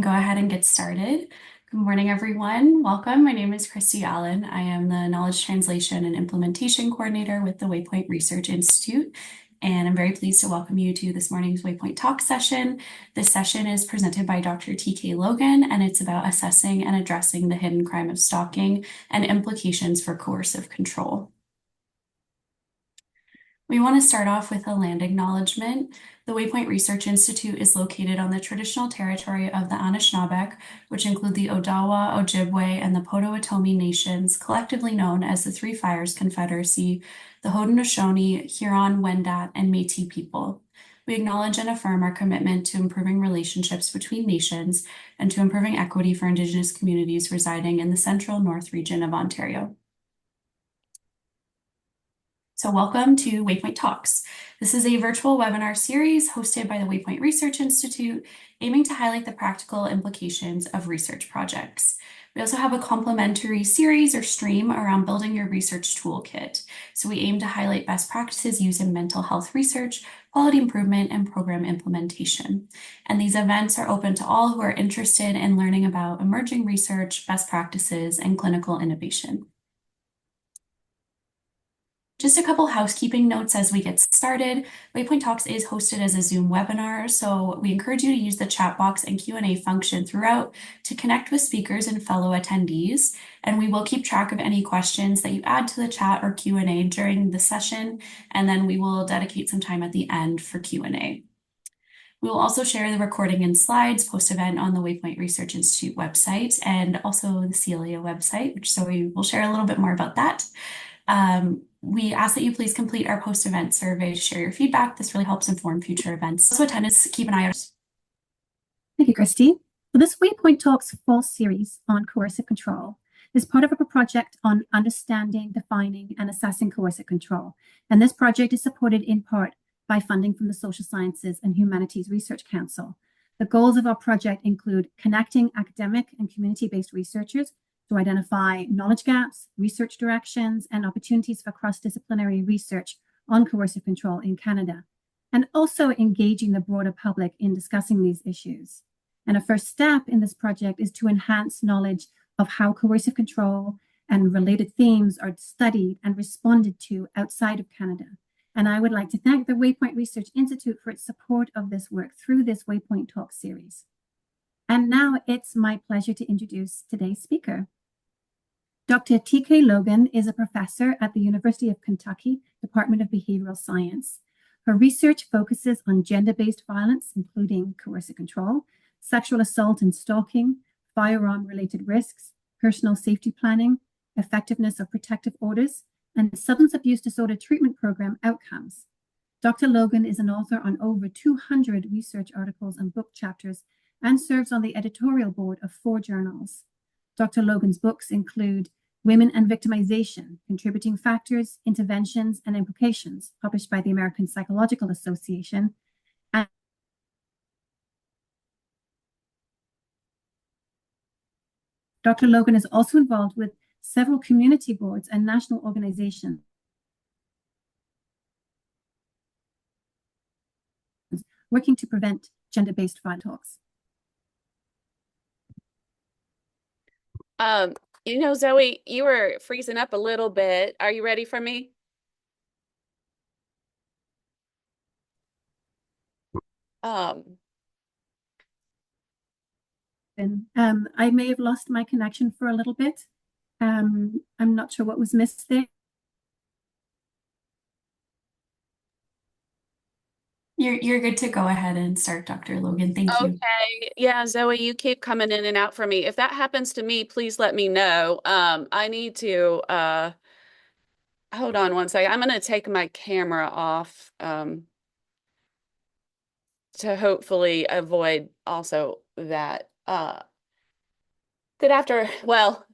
go ahead and get started. Good morning, everyone. Welcome. My name is Christy Allen. I am the Knowledge Translation and Implementation Coordinator with the Waypoint Research Institute, and I'm very pleased to welcome you to this morning's Waypoint Talks session. This session is presented by Dr. T.K. Logan, and it's about assessing and addressing the hidden crime of stalking and implications for coercive control. We want to start off with a land acknowledgement. The Waypoint Research Institute is located on the traditional territory of the Anishinaabeg, which include the Odawa, Ojibwe, and the Potawatomi nations, collectively known as the Three Fires Confederacy, the Haudenosaunee, Huron, Wendat, and Métis people. We acknowledge and affirm our commitment to improving relationships between nations and to improving equity for Indigenous communities residing in the central north region of Ontario. So welcome to Waypoint Talks. This is a virtual webinar series hosted by the Waypoint Research Institute, aiming to highlight the practical implications of research projects. We also have a complementary series or stream around building your research toolkit. So we aim to highlight best practices used in mental health research, quality improvement, and program implementation. And these events are open to all who are interested in learning about emerging research, best practices, and clinical innovation. Just a couple housekeeping notes as we get started. Waypoint Talks is hosted as a Zoom webinar, so we encourage you to use the chat box and Q&A function throughout to connect with speakers and fellow attendees. And we will keep track of any questions that you add to the chat or Q&A during the session, and then we will dedicate some time at the end for Q&A. We will also share the recording and slides post-event on the Waypoint Research Institute website and also the CELIA website, so we will share a little bit more about that. We ask that you please complete our post-event survey to share your feedback. This really helps inform future events. Also, attendance, keep an eye out. Thank you, Christy. For this Waypoint Talks fall series on coercive control is part of a project on understanding, defining, and assessing coercive control. And this project is supported in part by funding from the Social Sciences and Humanities Research Council. The goals of our project include connecting academic and community-based researchers to identify knowledge gaps, research directions, and opportunities for cross-disciplinary research on coercive control in Canada, and also engaging the broader public in discussing these issues. And a first step in this project is to enhance knowledge of how coercive control and related themes are studied and responded to outside of Canada. And I would like to thank the Waypoint Research Institute for its support of this work through this Waypoint Talk series. And now it's my pleasure to introduce today's speaker. Dr. T.K. Logan is a professor at the University of Kentucky, Department of Behavioral Science. Her research focuses on gender-based violence, including coercive control, sexual assault and stalking, firearm-related risks, personal safety planning, effectiveness of protective orders, and substance abuse disorder treatment program outcomes. Dr. Logan is an author on over 200 research articles and book chapters and serves on the editorial board of 4 journals. Dr. Logan's books include Women and Victimization, Contributing Factors, Interventions, and Implications, published by the American Psychological Association, and Dr. Logan is also involved with several community boards and national organizations working to prevent gender-based violence. Zoe, you were freezing up a little bit. Are you ready for me? I may have lost my connection for a little bit. I'm not sure what was missed there. You're good to go ahead and start, Dr. Logan. Thank you. Okay. Yeah, Zoe, you keep coming in and out for me. If that happens to me, please let me know. I need to hold on one second. I'm going to take my camera off to hopefully avoid also that. Well,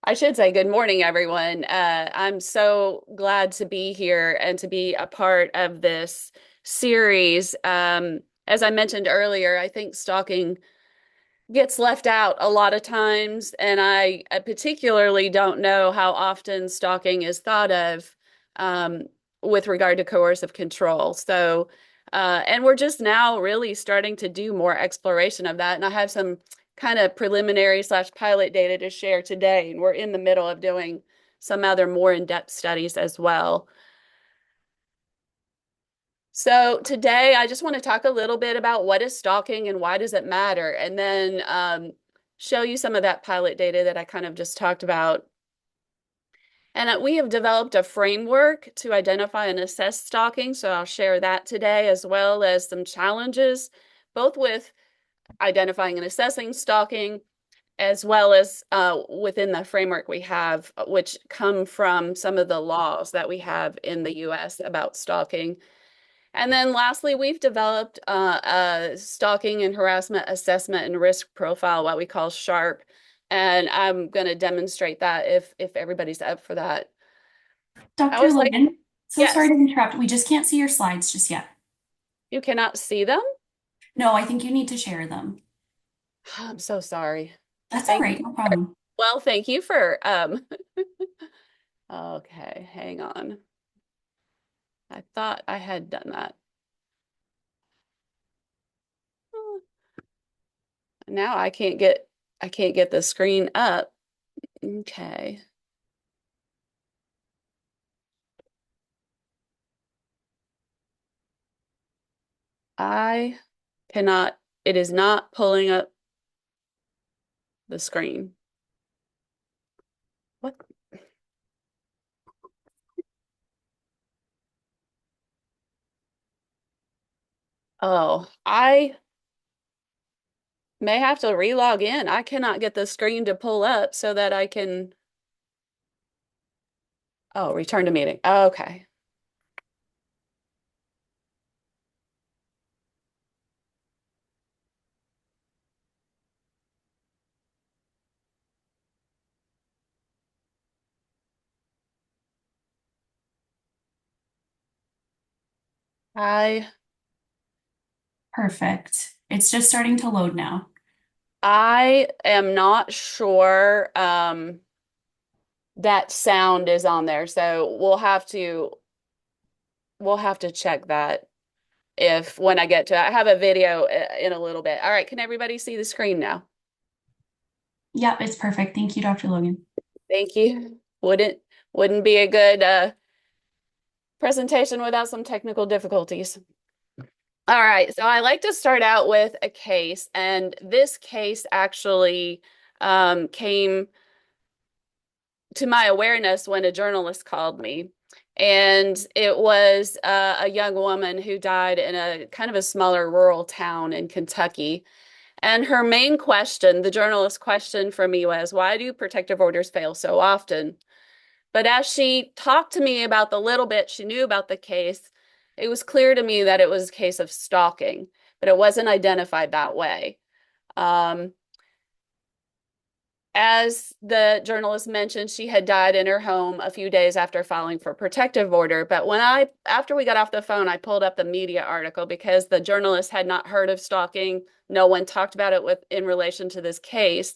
I should say good morning, everyone. I'm so glad to be here and to be a part of this series. As I mentioned earlier, I think stalking gets left out a lot of times, and I particularly don't know how often stalking is thought of with regard to coercive control. So And we're just now really starting to do more exploration of that. And I have some kind of preliminary / pilot data to share today. And we're in the middle of doing some other more in-depth studies as well. So today I just want to talk a little bit about what is stalking and why does it matter, and then show you some of that pilot data that I kind of just talked about. And we have developed a framework to identify and assess stalking, so I'll share that today, as well as some challenges, both with identifying and assessing stalking, as well as within the framework we have, which come from some of the laws that we have in the US about stalking. And then lastly, we've developed a stalking and harassment assessment and risk profile, what we call SHARP. And I'm going to demonstrate that if everybody's up for that. I Dr. was like, Logan, so sorry yes, to interrupt. We just can't see your slides just yet. you cannot see them? No, I think you need to share them. I'm so sorry. That's all Thank right, no problem. Well, thank you for okay, hang on. I thought I had done that. Now I can't get the screen up. Okay. I cannot, it is not pulling up the screen. What? Oh, I may have to relog in. I cannot get the screen to pull up so that I can, oh, return to meeting. Okay. I Perfect. It's just starting to load now. I am not sure that sound is on there. So we'll have to check that if when I get to it. I have a video in a little bit. All right, can everybody see the screen now? Yep, it's perfect. Thank you, Dr. Logan. Thank you. Wouldn't be a good presentation without some technical difficulties. All right, so I like to start out with a case, and this case actually came to my awareness when a journalist called me. And it was a young woman who died in a kind of a smaller rural town in Kentucky. And her main question, the journalist's question for me was, why do protective orders fail so often? But as she talked to me about the little bit she knew about the case, it was clear to me that it was a case of stalking, but it wasn't identified that way. As the journalist mentioned, she had died in her home a few days after filing for protective order. But after we got off the phone, I pulled up the media article because the journalist had not heard of stalking. No one talked about it in relation to this case.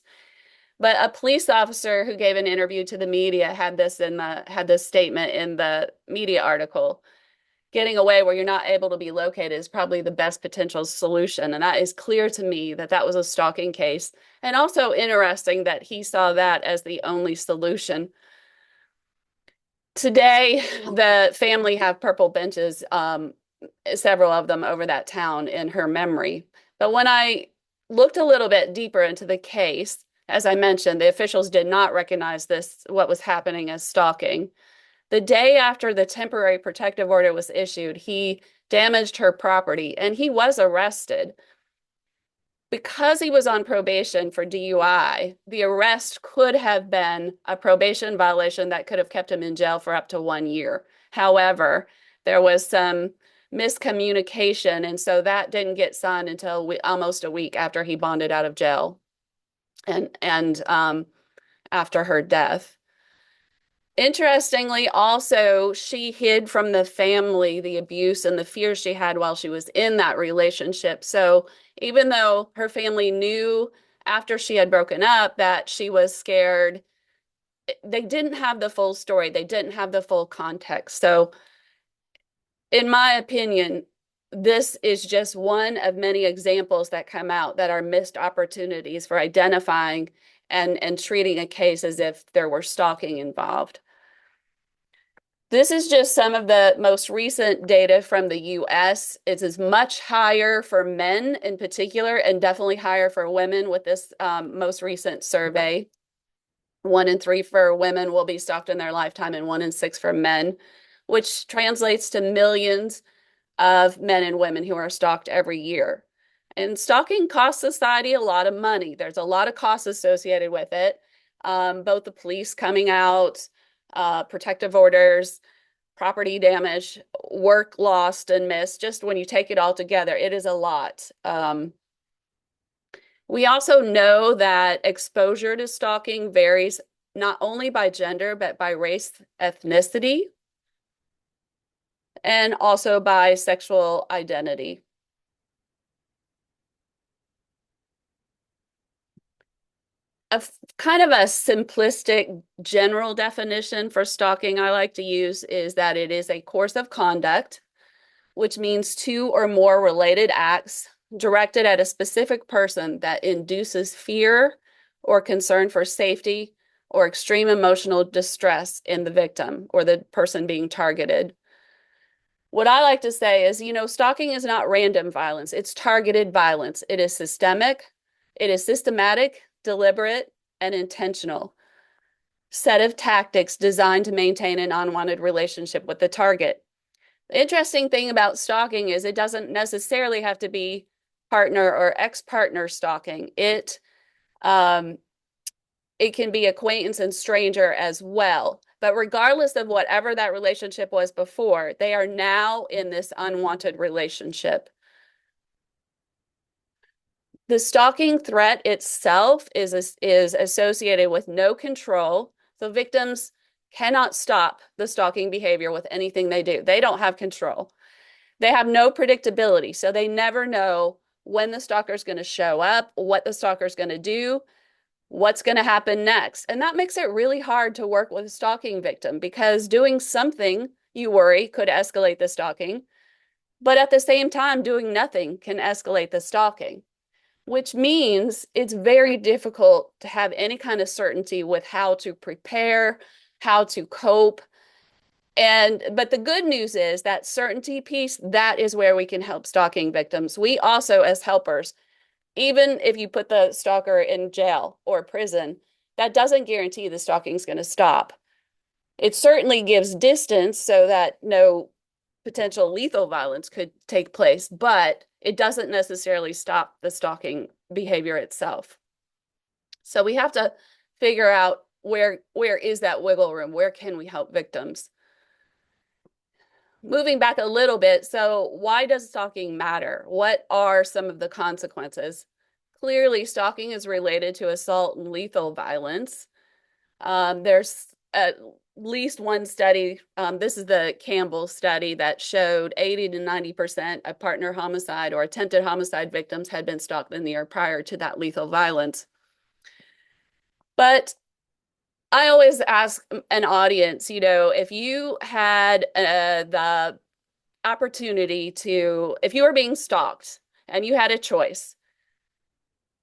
But a police officer who gave an interview to the media had this statement in the media article. Getting away where you're not able to be located is probably the best potential solution. And that is clear to me that that was a stalking case. And also interesting that he saw that as the only solution. Today, the family have purple benches, several of them over that town in her memory. But when I looked a little bit deeper into the case, as I mentioned, the officials did not recognize what was happening as stalking. The day after the temporary protective order was issued, he damaged her property and he was arrested. Because he was on probation for DUI, the arrest could have been a probation violation that could have kept him in jail for up to 1 year. However, there was some miscommunication, and so that didn't get signed until almost a week after he bonded out of jail and after her death. Interestingly, also, she hid from the family the abuse and the fear she had while she was in that relationship. So even though her family knew after she had broken up that she was scared, they didn't have the full story. They didn't have the full context. So in my opinion, this is just one of many examples that come out that are missed opportunities for identifying and treating a case as if there were stalking involved. This is just some of the most recent data from the US. It is much higher for men in particular, and definitely higher for women with this most recent survey. 1 in 3 for women will be stalked in their lifetime, and 1 in 6 for men, which translates to millions of men and women who are stalked every year. And stalking costs society a lot of money. There's a lot of costs associated with it. Both the police coming out, protective orders, property damage, work lost and missed. Just when you take it all together, it is a lot. We also know that exposure to stalking varies not only by gender, but by race, ethnicity, and also by sexual identity. A kind of a simplistic general definition for stalking I like to use is that it is a course of conduct, which means 2 or more related acts directed at a specific person that induces fear or concern for safety or extreme emotional distress in the victim or the person being targeted. What I like to say is, stalking is not random violence. It's targeted violence. It is systemic, it is systematic, deliberate, and intentional set of tactics designed to maintain an unwanted relationship with the target. The interesting thing about stalking is it doesn't necessarily have to be partner or ex-partner stalking. It can be acquaintance and stranger as well. But regardless of whatever that relationship was before, they are now in this unwanted relationship. The stalking threat itself is associated with no control. So victims cannot stop the stalking behavior with anything they do. They don't have control. They have no predictability. So they never know when the stalker is going to show up, what the stalker is going to do, what's going to happen next. And that makes it really hard to work with a stalking victim because doing something, you worry, could escalate the stalking. But at the same time, doing nothing can escalate the stalking, which means it's very difficult to have any kind of certainty with how to prepare, how to cope. But the good news is that certainty piece, that is where we can help stalking victims. We also, as helpers, even if you put the stalker in jail or prison, that doesn't guarantee the stalking is going to stop. It certainly gives distance so that no potential lethal violence could take place, but it doesn't necessarily stop the stalking behavior itself. So we have to figure out where is that wiggle room? Where can we help victims? Moving back a little bit, so why does stalking matter? What are some of the consequences? Clearly, stalking is related to assault and lethal violence. There's at least one study, this is the Campbell study, that showed 80 to 90% of partner homicide or attempted homicide victims had been stalked in the year prior to that lethal violence. But I always ask an audience, if you had the opportunity to, if you were being stalked and you had a choice,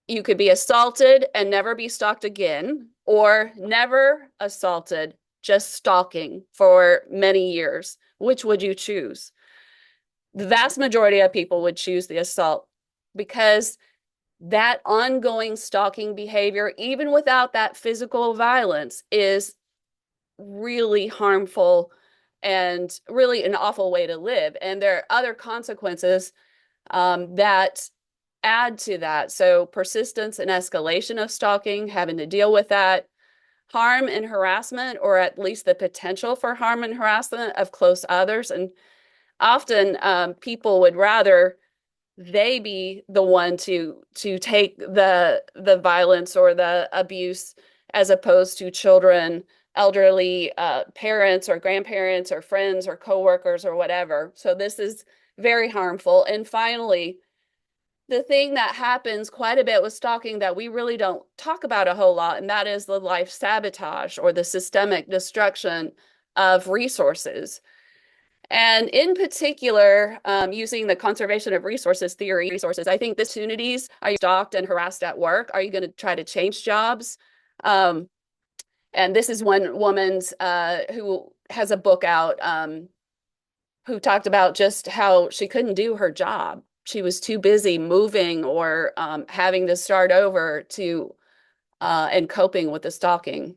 you could be assaulted and never be stalked again, or never assaulted, just stalking for many years. Which would you choose? The vast majority of people would choose the assault because that ongoing stalking behavior, even without that physical violence, is really harmful and really an awful way to live. And there are other consequences that add to that. So persistence and escalation of stalking, having to deal with that, harm and harassment, or at least the potential for harm and harassment of close others. And often people would rather they be the one to take the violence or the abuse as opposed to children, elderly parents or grandparents or friends or coworkers or whatever. So this is very harmful. And finally, the thing that happens quite a bit with stalking that we really don't talk about a whole lot, and that is the life sabotage or the systemic destruction of resources. And in particular, using the conservation of resources theory, I think the opportunities, are you stalked and harassed at work? Are you going to try to change jobs? And this is one woman's who has a book out who talked about just how she couldn't do her job. She was too busy moving or having to start over to and coping with the stalking.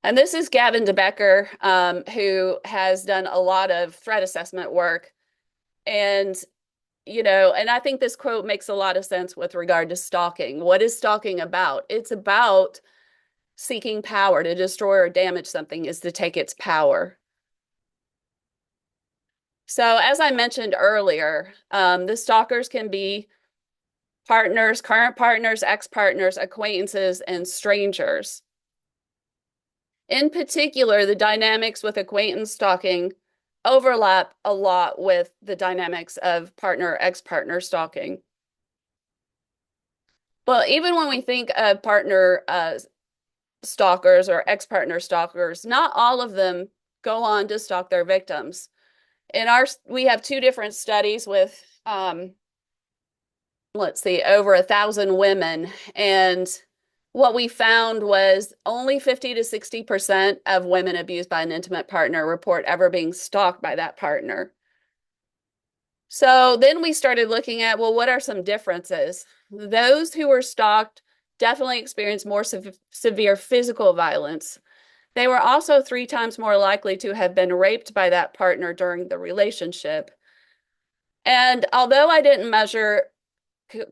And this is Gavin DeBecker, who has done a lot of threat assessment work. And, and I think this quote makes a lot of sense with regard to stalking. What is stalking about? It's about seeking power. To destroy or damage something is to take its power. So as I mentioned earlier, the stalkers can be partners, current partners, ex-partners, acquaintances, and strangers. In particular, the dynamics with acquaintance stalking overlap a lot with the dynamics of partner, ex-partner stalking. But even when we think of partner stalkers or ex-partner stalkers, not all of them go on to stalk their victims. We have two different studies with, let's see, over 1,000 women. And what we found was only 50 to 60% of women abused by an intimate partner report ever being stalked by that partner. So then we started looking at, well, what are some differences? Those who were stalked definitely experienced more severe physical violence. They were also 3 times more likely to have been raped by that partner during the relationship. And although I didn't measure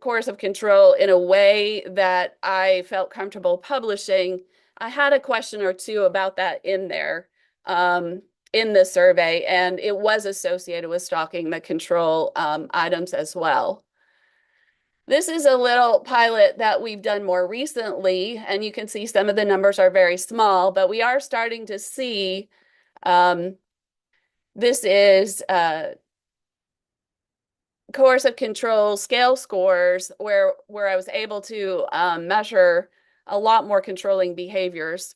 coercive control in a way that I felt comfortable publishing, I had a question or two about that in there in the survey, and it was associated with stalking the control items as well. This is a little pilot that we've done more recently, and you can see some of the numbers are very small, but we are starting to see this is coercive control scale scores where I was able to measure a lot more controlling behaviors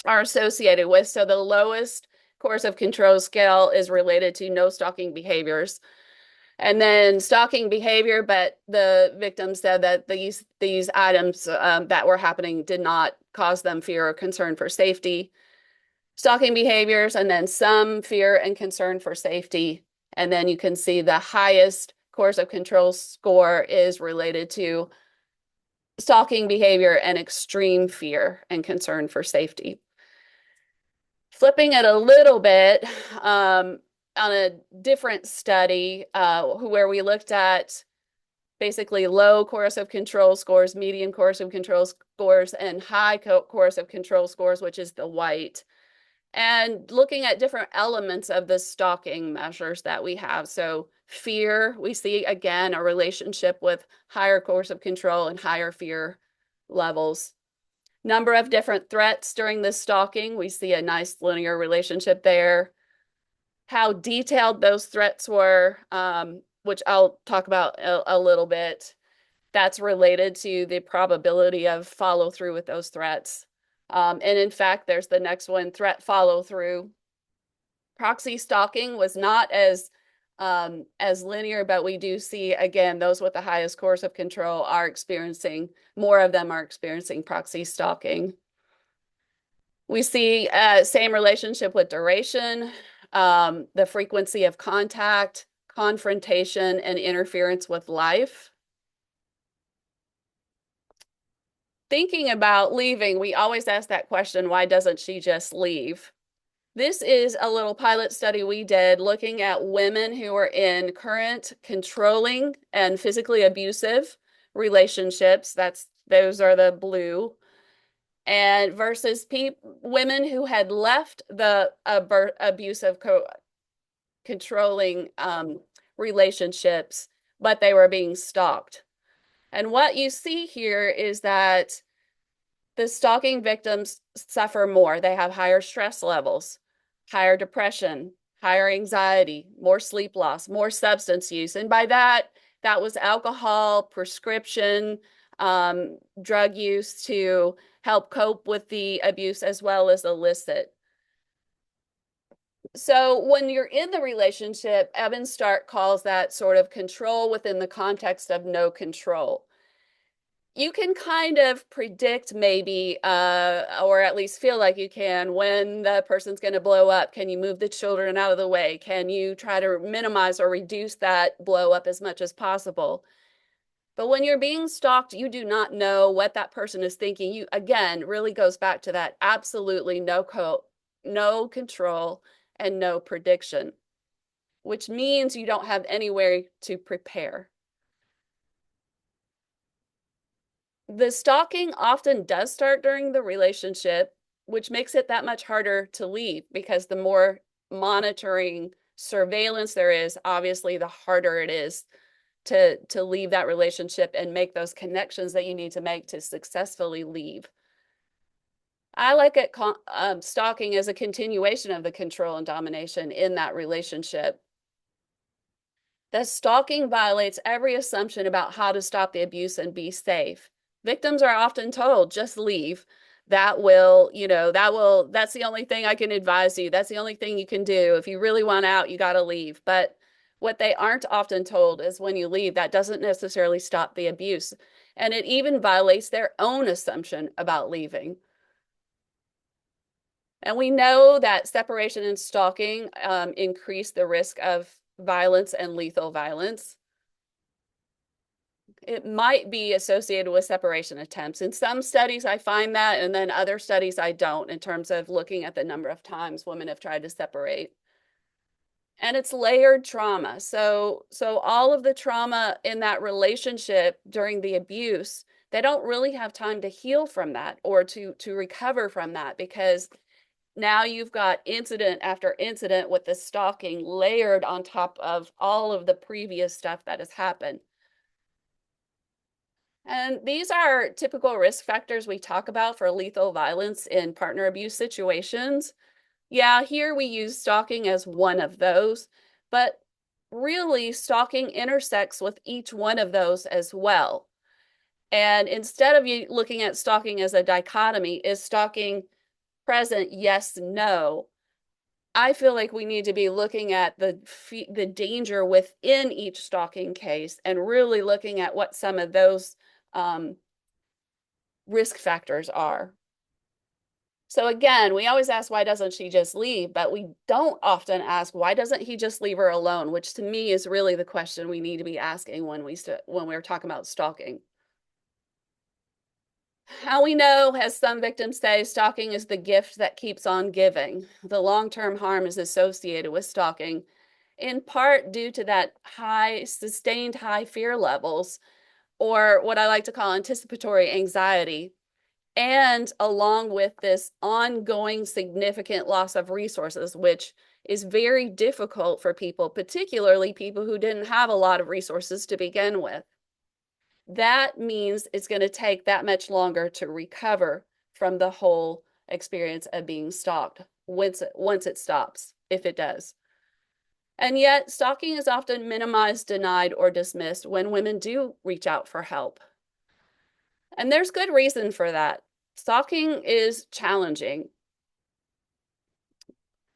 are associated with. So the lowest coercive control scale is related to no stalking behaviors. And then stalking behavior, but the victim said that these items that were happening did not cause them fear or concern for safety. Stalking behaviors, and then some fear and concern for safety. And then you can see the highest coercive control score is related to stalking behavior and extreme fear and concern for safety. Flipping it a little bit, on a different study where we looked at basically low coercive control scores, medium coercive control scores, and high coercive control scores, which is the white. And looking at different elements of the stalking measures that we have. So fear, we see again a relationship with higher coercive control and higher fear levels. Number of different threats during this stalking, we see a nice linear relationship there. How detailed those threats were, which I'll talk about a little bit, that's related to the probability of follow through with those threats. And in fact, there's the next one, threat follow through. Proxy stalking was not as linear, but we do see, again, those with the highest coercive control are experiencing, more of them are experiencing proxy stalking. We see same relationship with duration, the frequency of contact, confrontation, and interference with life. Thinking about leaving, we always ask that question, why doesn't she just leave? This is a little pilot study we did looking at women who are in current controlling and physically abusive relationships. Those are the blue. And versus women who had left the abusive controlling relationships, but they were being stalked. And what you see here is that the stalking victims suffer more. They have higher stress levels, higher depression, higher anxiety, more sleep loss, more substance use. And by that was alcohol, prescription, drug use to help cope with the abuse, as well as illicit. So when you're in the relationship, Evan Stark calls that sort of control within the context of no control. You can kind of predict maybe, or at least feel like you can, when the person's going to blow up. Can you move the children out of the way? Can you try to minimize or reduce that blow up as much as possible? But when you're being stalked, you do not know what that person is thinking. You, again, really goes back to that absolutely no control and no prediction, which means you don't have anywhere to prepare. The stalking often does start during the relationship, which makes it that much harder to leave because the more monitoring surveillance there is, obviously the harder it is to leave that relationship and make those connections that you need to make to successfully leave. I like it stalking as a continuation of the control and domination in that relationship. That stalking violates every assumption about how to stop the abuse and be safe. Victims are often told, just leave. That's the only thing I can advise you. That's the only thing you can do. If you really want out, you got to leave. But what they aren't often told is when you leave, that doesn't necessarily stop the abuse. And it even violates their own assumption about leaving. And we know that separation and stalking increase the risk of violence and lethal violence. It might be associated with separation attempts. In some studies, I find that, and then other studies I don't, in terms of looking at the number of times women have tried to separate. And it's layered trauma. So all of the trauma in that relationship during the abuse, they don't really have time to heal from that or to recover from that, because now you've got incident after incident with the stalking layered on top of all of the previous stuff that has happened. And these are typical risk factors we talk about for lethal violence in partner abuse situations. Yeah, here we use stalking as one of those, but really stalking intersects with each one of those as well. And instead of you looking at stalking as a dichotomy, is stalking present, yes, no? I feel like we need to be looking at the danger within each stalking case and really looking at what some of those risk factors are. So again, we always ask, why doesn't she just leave? But we don't often ask, why doesn't he just leave her alone? Which to me is really the question we need to be asking when we're talking about stalking. How we know, as some victims say, stalking is the gift that keeps on giving. The long-term harm is associated with stalking, in part due to that sustained high fear levels, or what I like to call anticipatory anxiety, and along with this ongoing significant loss of resources, which is very difficult for people, particularly people who didn't have a lot of resources to begin with. That means it's going to take that much longer to recover from the whole experience of being stalked once it stops, if it does. And yet, stalking is often minimized, denied, or dismissed when women do reach out for help. And there's good reason for that. Stalking is challenging.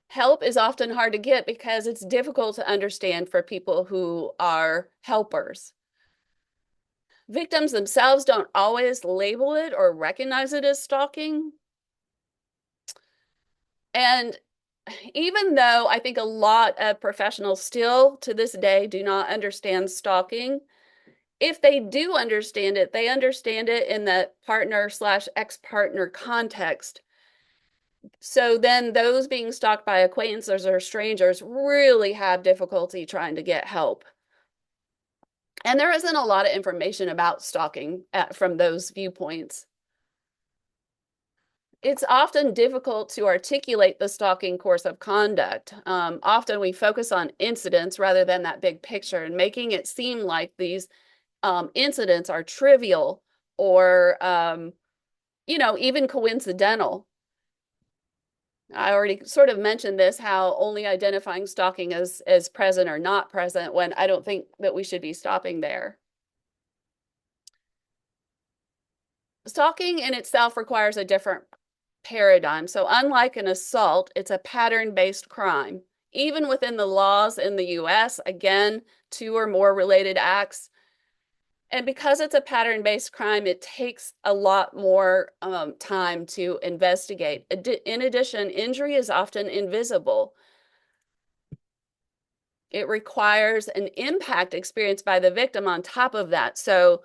Help is often hard to get because it's difficult to understand for people who are helpers. Victims themselves don't always label it or recognize it as stalking. And even though I think a lot of professionals still to this day do not understand stalking, if they do understand it, they understand it in the partner/ex-partner context. So then those being stalked by acquaintances or strangers really have difficulty trying to get help. And there isn't a lot of information about stalking from those viewpoints. It's often difficult to articulate the stalking course of conduct. Often we focus on incidents rather than that big picture, and making it seem like these incidents are trivial or, even coincidental. I already sort of mentioned this, how only identifying stalking as present or not present, when I don't think that we should be stopping there. Stalking in itself requires a different paradigm. So unlike an assault, it's a pattern-based crime. Even within the laws in the US, again, 2 or more related acts. And because it's a pattern-based crime, it takes a lot more time to investigate. In addition, injury is often invisible. It requires an impact experienced by the victim on top of that. So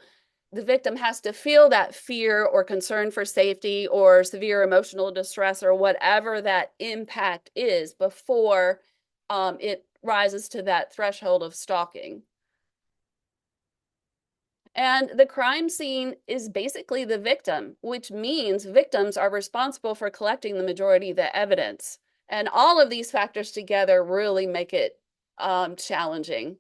the victim has to feel that fear or concern for safety or severe emotional distress or whatever that impact is before it rises to that threshold of stalking. And the crime scene is basically the victim, which means victims are responsible for collecting the majority of the evidence. And all of these factors together really make it challenging.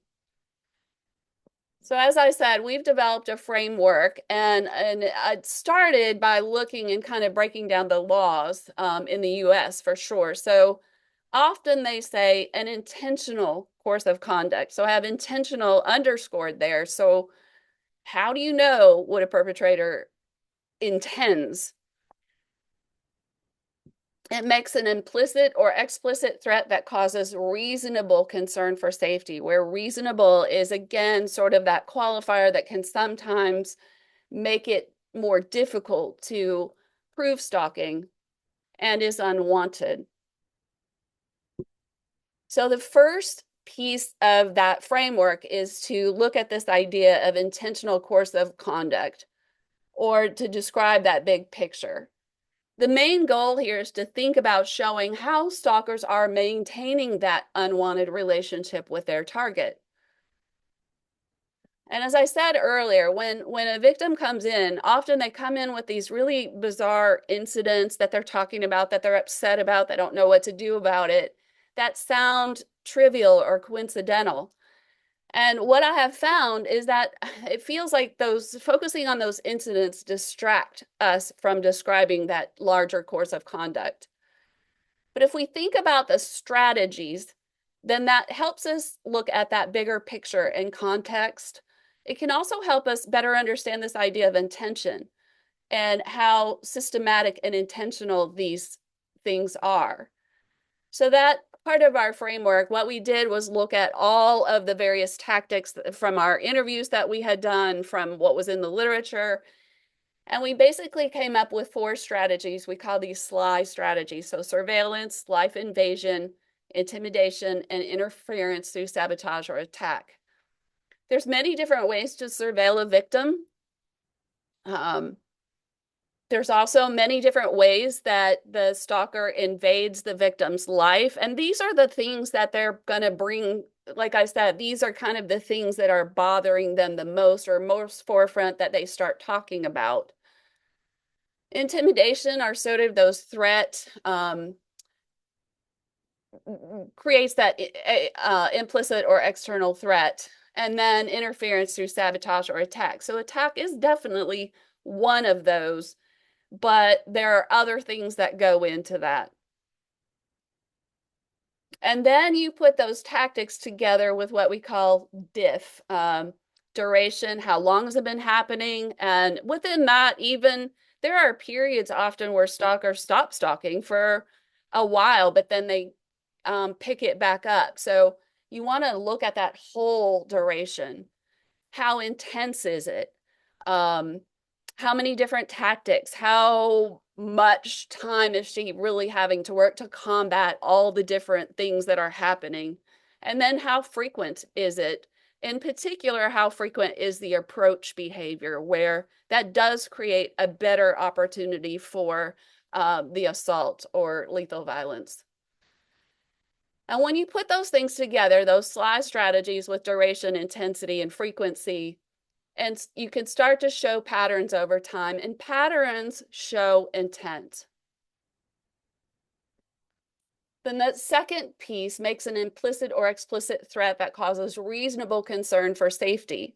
So as I said, we've developed a framework, and it started by looking and kind of breaking down the laws in the US for sure. So often they say an intentional course of conduct. So I have intentional underscored there. So how do you know what a perpetrator intends? It makes an implicit or explicit threat that causes reasonable concern for safety, where reasonable is, again, sort of that qualifier that can sometimes make it more difficult to prove stalking and is unwanted. So the first piece of that framework is to look at this idea of intentional course of conduct, or to describe that big picture. The main goal here is to think about showing how stalkers are maintaining that unwanted relationship with their target. And as I said earlier, when a victim comes in, often they come in with these really bizarre incidents that they're talking about, that they're upset about, they don't know what to do about it, that sound trivial or coincidental. And what I have found is that it feels like focusing on those incidents distract us from describing that larger course of conduct. But if we think about the strategies, then that helps us look at that bigger picture and context. It can also help us better understand this idea of intention and how systematic and intentional these things are. So that part of our framework, what we did was look at all of the various tactics from our interviews that we had done, from what was in the literature, and we basically came up with 4 strategies. We call these SLI strategies. So surveillance, life invasion, intimidation, and interference through sabotage or attack. There's many different ways to surveil a victim. There's also many different ways that the stalker invades the victim's life. And these are the things that they're going to bring. Like I said, these are kind of the things that are bothering them the most, or most forefront that they start talking about. Intimidation are sort of those threat, creates that implicit or external threat, and then interference through sabotage or attack. So attack is definitely one of those, but there are other things that go into that. And then you put those tactics together with what we call diff, duration, how long has it been happening? And within that, even there are periods often where stalkers stop stalking for a while, but then they pick it back up. So you want to look at that whole duration. How intense is it? How many different tactics? How much time is she really having to work to combat all the different things that are happening? And then how frequent is it? In particular, how frequent is the approach behavior, where that does create a better opportunity for the assault or lethal violence. And when you put those things together, those SLI strategies with duration, intensity, and frequency, and you can start to show patterns over time, and patterns show intent. Then that second piece makes an implicit or explicit threat that causes reasonable concern for safety.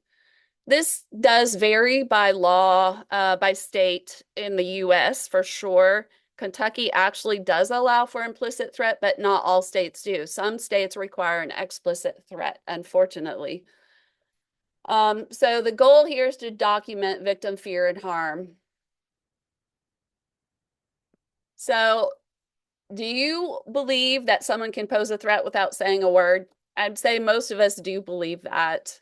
This does vary by law, by state in the US for sure. Kentucky actually does allow for implicit threat, but not all states do. Some states require an explicit threat, unfortunately. So the goal here is to document victim fear and harm. So, do you believe that someone can pose a threat without saying a word? I'd say most of us do believe that.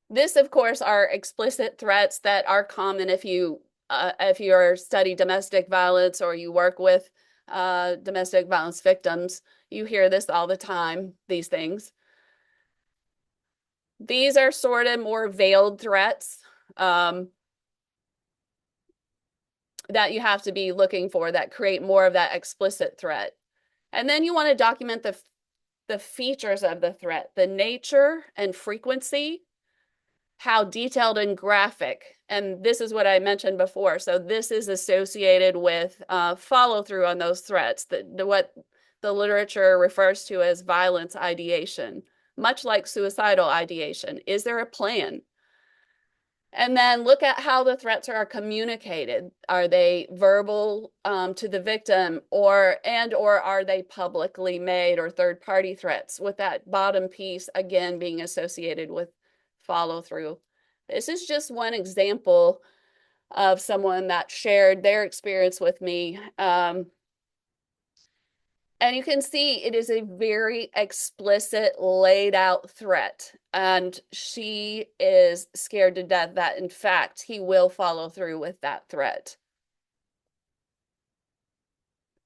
This, of course, are explicit threats that are common if you study domestic violence or you work with domestic violence victims. You hear this all the time, these things. These are sort of more veiled threats that you have to be looking for that create more of that explicit threat. And then you want to document the features of the threat, the nature and frequency, how detailed and graphic. And this is what I mentioned before. So this is associated with follow through on those threats, what the literature refers to as violence ideation, much like suicidal ideation. Is there a plan? And then look at how the threats are communicated. Are they verbal to the victim or are they publicly made or third-party threats, with that bottom piece again being associated with follow through. This is just one example of someone that shared their experience with me. And you can see it is a very explicit, laid out threat. And she is scared to death that, in fact, he will follow through with that threat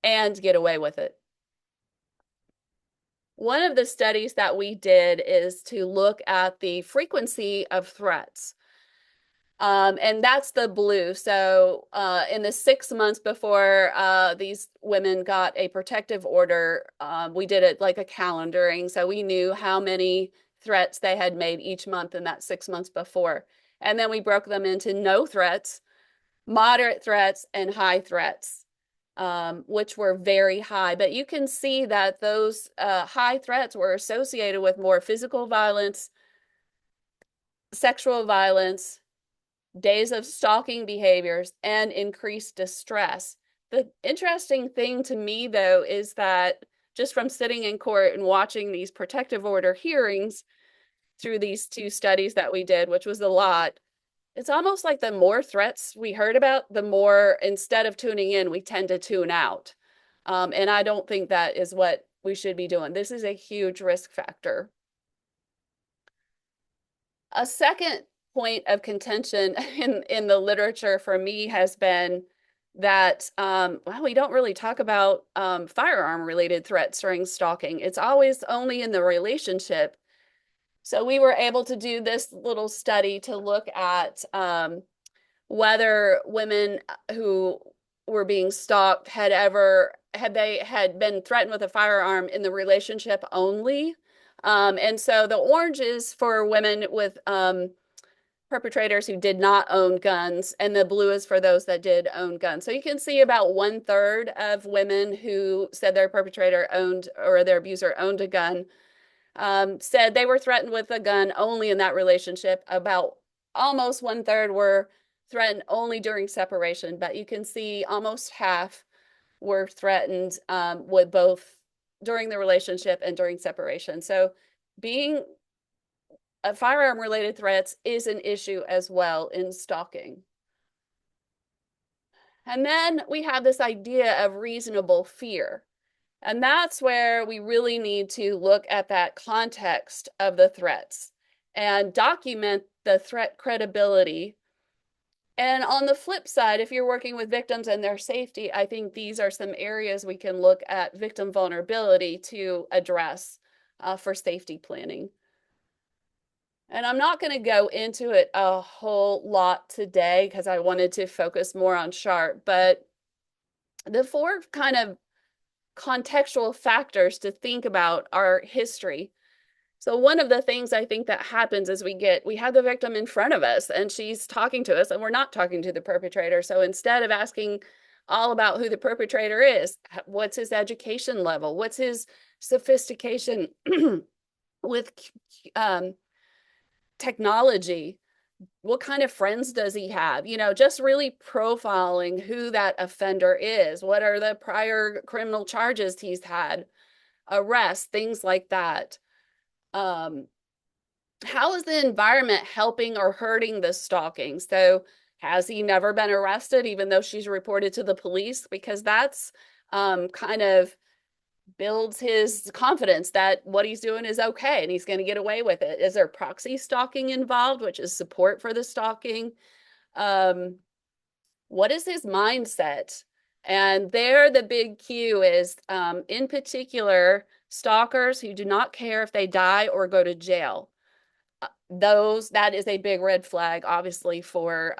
and get away with it. One of the studies that we did is to look at the frequency of threats. And that's the blue. So in the 6 months before these women got a protective order, we did it like a calendaring. So we knew how many threats they had made each month in that 6 months before. And then we broke them into no threats, moderate threats, and high threats, which were very high. But you can see that those high threats were associated with more physical violence, sexual violence, days of stalking behaviors, and increased distress. The interesting thing to me, though, is that just from sitting in court and watching these protective order hearings through these 2 studies that we did, which was a lot, it's almost like the more threats we heard about, the more, instead of tuning in, we tend to tune out. And I don't think that is what we should be doing. This is a huge risk factor. A second point of contention in the literature for me has been that, well, we don't really talk about firearm-related threats during stalking. It's always only in the relationship. So we were able to do this little study to look at whether women who were being stalked had been threatened with a firearm in the relationship only. And so the orange is for women with perpetrators who did not own guns, and the blue is for those that did own guns. So you can see about 1/3 of women who said their perpetrator owned or their abuser owned a gun said they were threatened with a gun only in that relationship. About almost 1/3 were threatened only during separation, but you can see almost half were threatened with both during the relationship and during separation. So being firearm related threats is an issue as well in stalking. And then we have this idea of reasonable fear. And that's where we really need to look at that context of the threats and document the threat credibility. And on the flip side, if you're working with victims and their safety, I think these are some areas we can look at victim vulnerability to address for safety planning. And I'm not going to go into it a whole lot today because I wanted to focus more on SHARP, but the 4 kind of contextual factors to think about are history. So one of the things I think that happens is we have the victim in front of us and she's talking to us and we're not talking to the perpetrator. So instead of asking all about who the perpetrator is, what's his education level, what's his sophistication with technology, what kind of friends does he have? Just really profiling who that offender is. What are the prior criminal charges he's had, arrests, things like that. How is the environment helping or hurting the stalking? So Has he never been arrested, even though she's reported to the police? Because that's kind of builds his confidence that what he's doing is okay and he's going to get away with it. Is there proxy stalking involved, which is support for the stalking? What is his mindset? And there, the big cue is, in particular, stalkers who do not care if they die or go to jail. That is a big red flag, obviously, for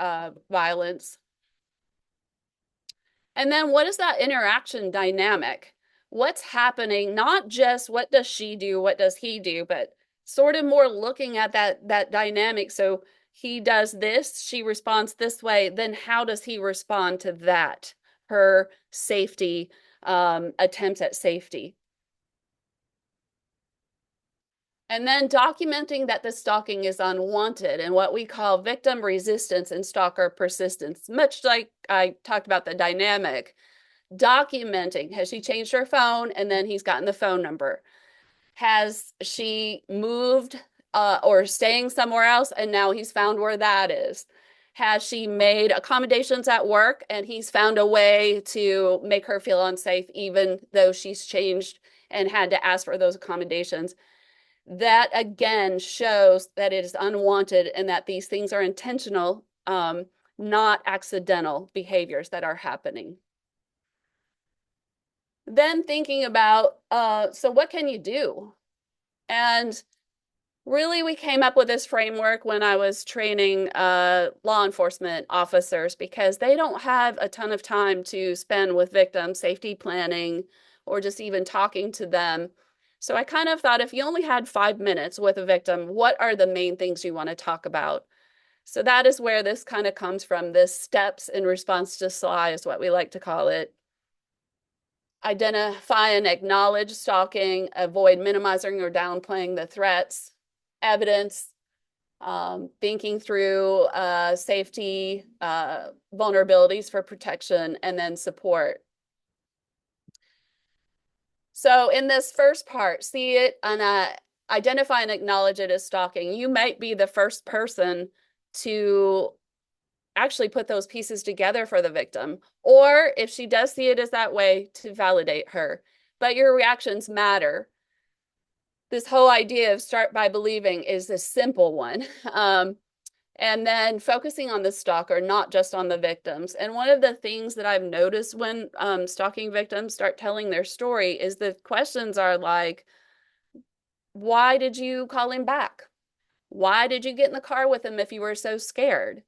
violence. And then what is that interaction dynamic? What's happening? Not just what does she do, what does he do, but sort of more looking at that dynamic. So he does this, she responds this way, then how does he respond to that? Her safety, attempts at safety. And then documenting that the stalking is unwanted and what we call victim resistance and stalker persistence, much like I talked about the dynamic. Documenting, has she changed her phone and then he's gotten the phone number? Has she moved or staying somewhere else and now he's found where that is? Has she made accommodations at work and he's found a way to make her feel unsafe even though she's changed and had to ask for those accommodations? That again shows that it is unwanted and that these things are intentional, not accidental behaviors that are happening. Then thinking about, so what can you do? And really, we came up with this framework when I was training law enforcement officers because they don't have a ton of time to spend with victims, safety planning, or just even talking to them. So I kind of thought if you only had 5 minutes with a victim, what are the main things you want to talk about? So that is where this kind of comes from. This steps in response to SLI is what we like to call it. Identify and acknowledge stalking, avoid minimizing or downplaying the threats, evidence, thinking through safety, vulnerabilities for protection, and then support. So in this first part, see it and identify and acknowledge it as stalking. You might be the first person to actually put those pieces together for the victim, or if she does see it as that way, to validate her. But your reactions matter. This whole idea of start by believing is a simple one. And then focusing on the stalker, not just on the victims. And one of the things that I've noticed when stalking victims start telling their story is the questions are like, why did you call him back? Why did you get in the car with him if you were so scared?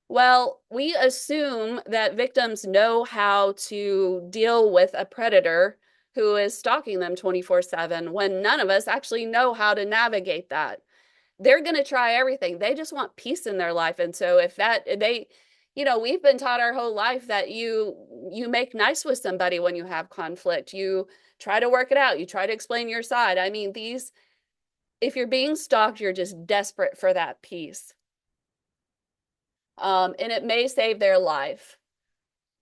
Well, we assume that victims know how to deal with a predator who is stalking them 24/7 when none of us actually know how to navigate that. They're going to try everything. They just want peace in their life. And so if that they, we've been taught our whole life that you make nice with somebody when you have conflict. You try to work it out. You try to explain your side. I mean, if you're being stalked, you're just desperate for that peace. And it may save their life.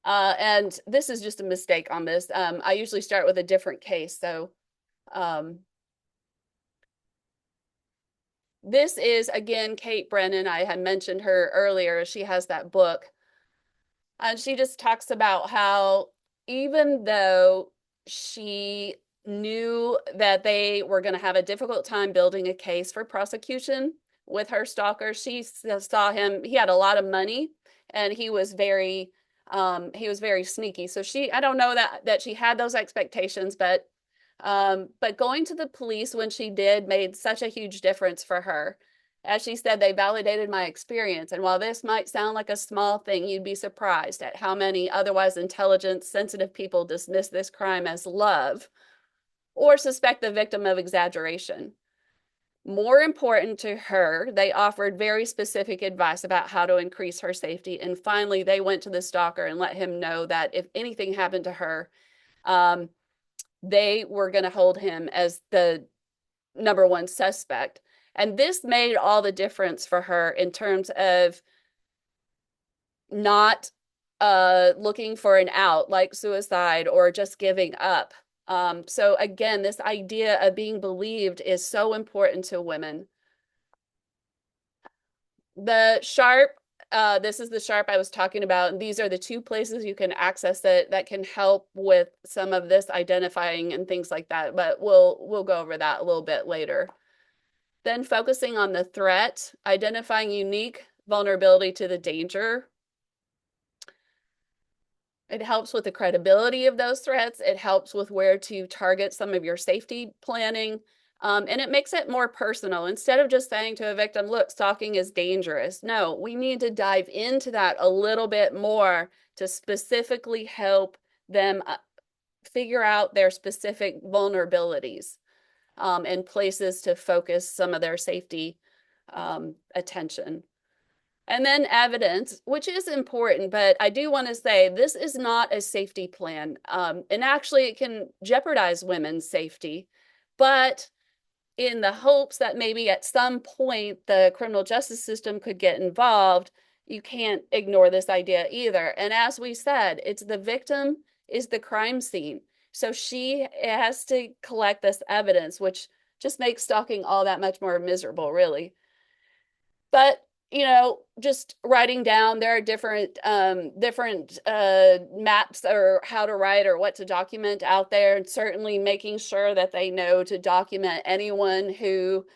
And this is just a mistake on this. I usually start with a different case. So this is, again, Kate Brennan. I had mentioned her earlier. She has that book. And she just talks about how even though she knew that they were going to have a difficult time building a case for prosecution with her stalker, she saw him, he had a lot of money and he was very sneaky. So I don't know that she had those expectations, but going to the police when she did made such a huge difference for her. As she said, they validated my experience. And while this might sound like a small thing, you'd be surprised at how many otherwise intelligent, sensitive people dismiss this crime as love or suspect the victim of exaggeration. More important to her, they offered very specific advice about how to increase her safety. And finally, they went to the stalker and let him know that if anything happened to her, they were going to hold him as the number one suspect. And this made all the difference for her in terms of not looking for an out like suicide or just giving up. So again, this idea of being believed is so important to women. The sharp this is the sharp I was talking about. And these are the two places you can access it that can help with some of this identifying and things like that. But we'll go over that a little bit later. Then focusing on the threat, identifying unique vulnerability to the danger. It helps with the credibility of those threats. It helps with where to target some of your safety planning. And it makes it more personal. Instead of just saying to a victim, look, stalking is dangerous. No, we need to dive into that a little bit more to specifically help them figure out their specific vulnerabilities and places to focus some of their safety attention. And then evidence, which is important, but I do want to say this is not a safety plan. And actually, it can jeopardize women's safety. But in the hopes that maybe at some point the criminal justice system could get involved, you can't ignore this idea either. And as we said, it's the victim is the crime scene. So she has to collect this evidence, which just makes stalking all that much more miserable, really. But just writing down, there are different maps or how to write or what to document out there, and certainly making sure that they know to document anyone who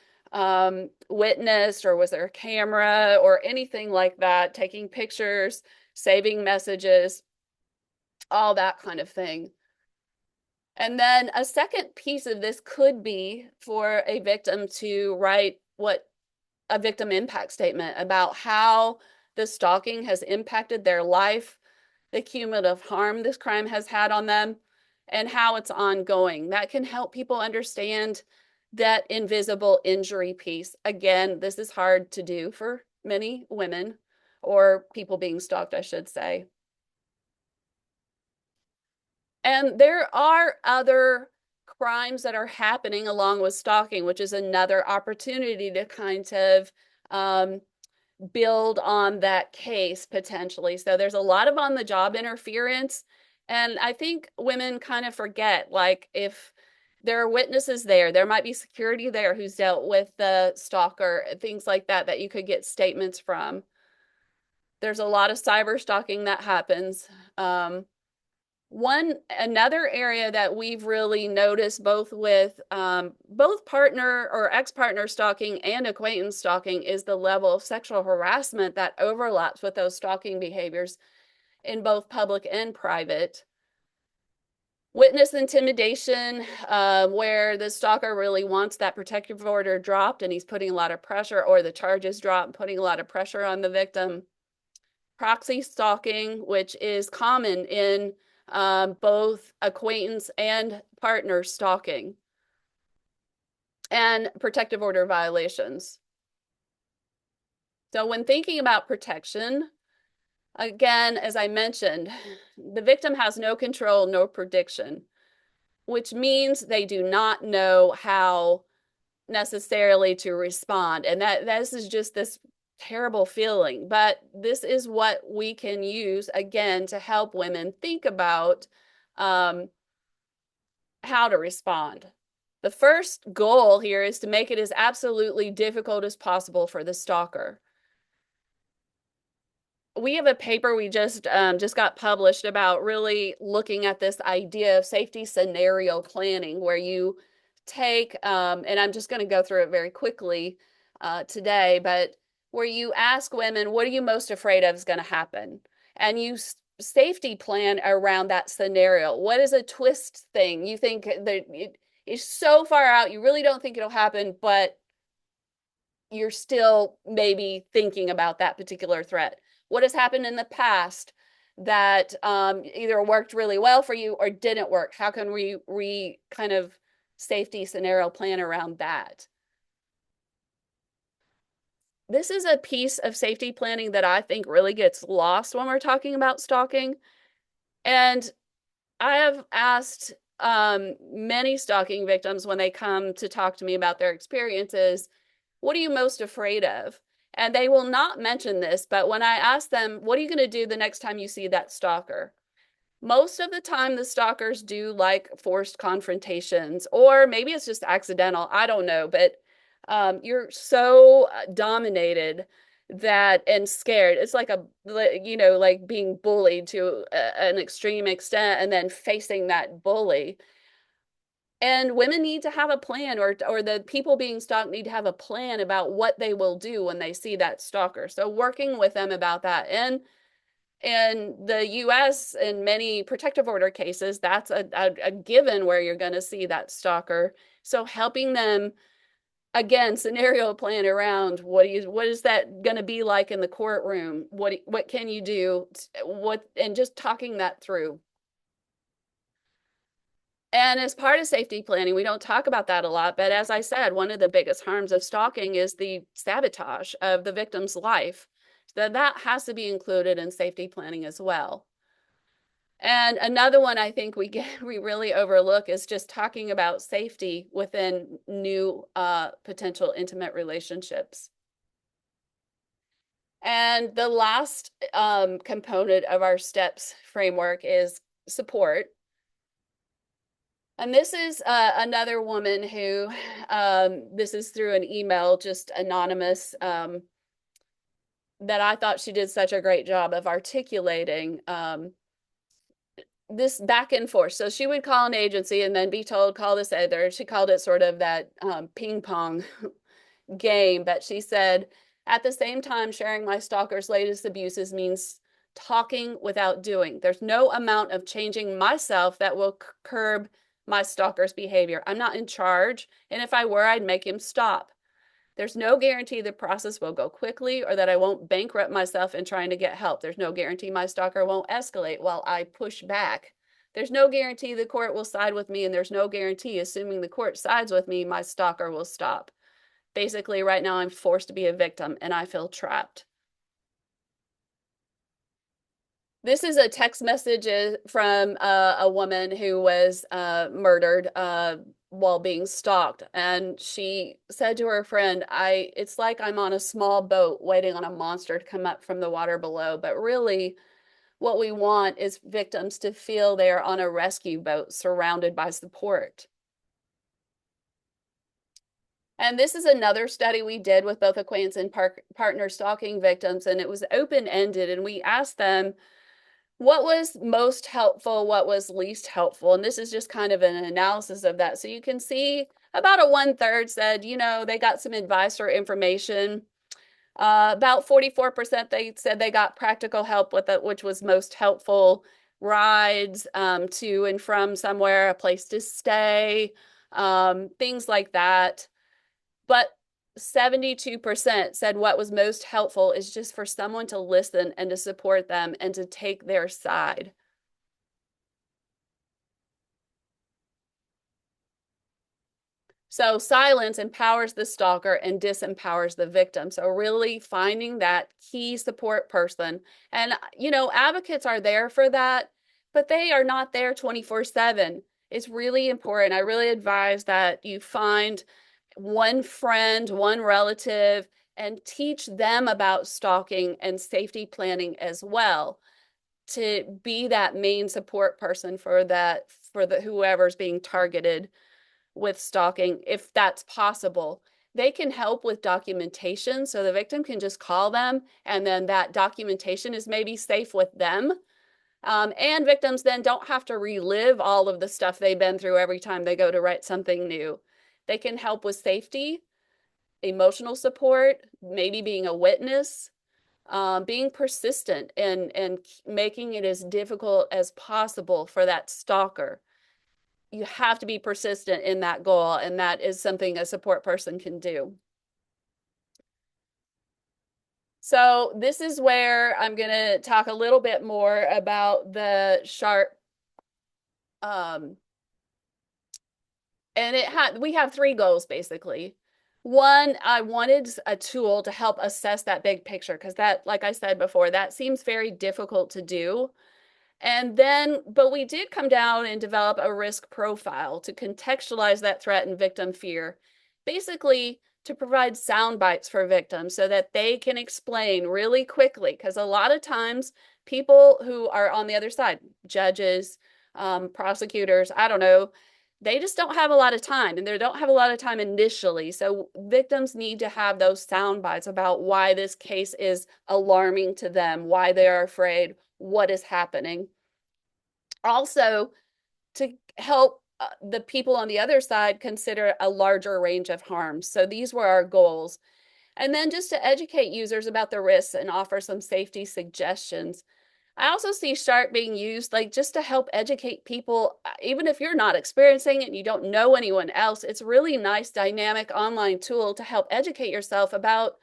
witnessed or was there a camera or anything like that, taking pictures, saving messages, all that kind of thing. And then a second piece of this could be for a victim to write a victim impact statement about how the stalking has impacted their life, the cumulative harm this crime has had on them, and how it's ongoing. That can help people understand that invisible injury piece. Again, this is hard to do for many women or people being stalked, I should say. And there are other crimes that are happening along with stalking, which is another opportunity to kind of build on that case potentially. So there's a lot of on-the-job interference. And I think women kind of forget, like, if there are witnesses there might be security there who's dealt with the stalker, things like that, that you could get statements from. There's a lot of cyber stalking that happens. Another area that we've really noticed both with both partner or ex-partner stalking and acquaintance stalking is the level of sexual harassment that overlaps with those stalking behaviors in both public and private. Witness intimidation, where the stalker really wants that protective order dropped and he's putting a lot of pressure, or the charges dropped, putting a lot of pressure on the victim. Proxy stalking, which is common in both acquaintance and partner stalking, and protective order violations. So when thinking about protection, again, as I mentioned, the victim has no control, no prediction, which means they do not know how necessarily to respond. And this is just this terrible feeling, but this is what we can use again to help women think about how to respond. The first goal here is to make it as absolutely difficult as possible for the stalker. We have a paper we just got published about really looking at this idea of safety scenario planning, where you take, and I'm just going to go through it very quickly today, but where you ask women, what are you most afraid of is going to happen? And you safety plan around that scenario. What is a twist thing? You think that it is so far out, you really don't think it'll happen, but you're still maybe thinking about that particular threat. What has happened in the past that either worked really well for you or didn't work? How can we kind of safety scenario plan around that? This is a piece of safety planning that I think really gets lost when we're talking about stalking. And I have asked many stalking victims when they come to talk to me about their experiences, what are you most afraid of? And they will not mention this, but when I ask them, what are you going to do the next time you see that stalker? Most of the time, the stalkers do like forced confrontations, or maybe it's just accidental. I don't know, but you're so dominated that and scared. It's like like being bullied to an extreme extent and then facing that bully. And women need to have a plan, or the people being stalked need to have a plan about what they will do when they see that stalker. So working with them about that. And in the US, in many protective order cases, that's a given where you're going to see that stalker. So helping them, again, scenario plan around what is that going to be like in the courtroom? What can you do? And just talking that through. And as part of safety planning, we don't talk about that a lot, but as I said, one of the biggest harms of stalking is the sabotage of the victim's life. So that has to be included in safety planning as well. And another one I think we really overlook is just talking about safety within new potential intimate relationships. And the last component of our STEPS framework is support. And this is another woman who, this is through an email, just anonymous, that I thought she did such a great job of articulating this back and forth. So she would call an agency and then be told, call this other. She called it sort of that ping pong game, but she said, at the same time, sharing my stalker's latest abuses means talking without doing. There's no amount of changing myself that will curb my stalker's behavior. I'm not in charge, and if I were, I'd make him stop. There's no guarantee the process will go quickly or that I won't bankrupt myself in trying to get help. There's no guarantee my stalker won't escalate while I push back. There's no guarantee the court will side with me, and there's no guarantee, assuming the court sides with me, my stalker will stop. Basically, right now, I'm forced to be a victim, and I feel trapped. This is a text message from a woman who was murdered while being stalked. And she said to her friend, it's like I'm on a small boat waiting on a monster to come up from the water below. But really, what we want is victims to feel they are on a rescue boat surrounded by support. And this is another study we did with both acquaintance and partner stalking victims, and it was open-ended. And we asked them, what was most helpful, what was least helpful? And this is just kind of an analysis of that. So you can see about a 1/3 said, they got some advice or information. About 44% they said they got practical help with it, which was most helpful. Rides to and from somewhere, a place to stay, things like that. But 72% said what was most helpful is just for someone to listen and to support them and to take their side. So silence empowers the stalker and disempowers the victim. So really finding that key support person. And, advocates are there for that, but they are not there 24/7. It's really important. I really advise that you find one friend, one relative, and teach them about stalking and safety planning as well, to be that main support person for the whoever's being targeted with stalking, if that's possible. They can help with documentation, so the victim can just call them, and then that documentation is maybe safe with them. And victims then don't have to relive all of the stuff they've been through every time they go to write something new. They can help with safety, emotional support, maybe being a witness, being persistent and making it as difficult as possible for that stalker. You have to be persistent in that goal, and that is something a support person can do. So this is where I'm going to talk a little bit more about the SHARP. And we have 3 goals basically. One, I wanted a tool to help assess that big picture, because that, like I said before, that seems very difficult to do. But we did come down and develop a risk profile to contextualize that threat and victim fear, basically to provide sound bites for victims so that they can explain really quickly. Because a lot of times people who are on the other side, judges, prosecutors, I don't know, they just don't have a lot of time, and they don't have a lot of time initially. So victims need to have those sound bites about why this case is alarming to them, why they are afraid, what is happening. Also, to help the people on the other side consider a larger range of harms. So these were our goals. And then just to educate users about the risks and offer some safety suggestions. I also see Sharp being used like just to help educate people, even if you're not experiencing it and you don't know anyone else. It's a really nice dynamic online tool to help educate yourself about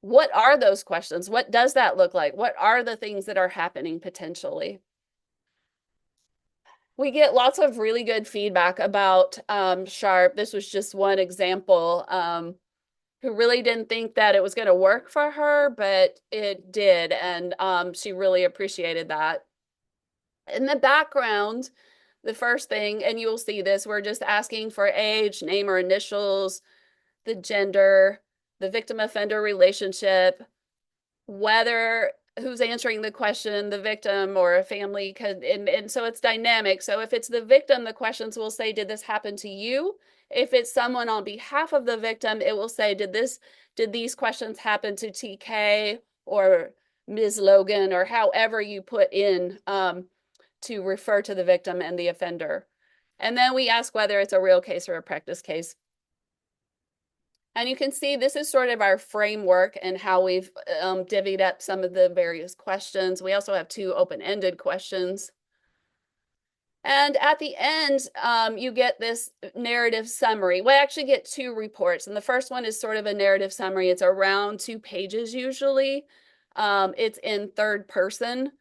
what are those questions? What does that look like? What are the things that are happening potentially? We get lots of really good feedback about Sharp. This was just one example. Who really didn't think that it was going to work for her, but it did, and she really appreciated that. In the background, the first thing, and you'll see this, we're just asking for age, name or initials, the gender, the victim offender relationship, whether who's answering the question, the victim or a family, and so it's dynamic. So if it's the victim, the questions will say, did this happen to you? If it's someone on behalf of the victim, it will say, did these questions happen to TK or Ms. Logan, or however you put in to refer to the victim and the offender. And then we ask whether it's a real case or a practice case. And you can see this is sort of our framework and how we've divvied up some of the various questions. We also have 2 open-ended questions. And at the end, you get this narrative summary. We actually get 2 reports. And the first one is sort of a narrative summary. It's around 2 pages usually. It's in third person.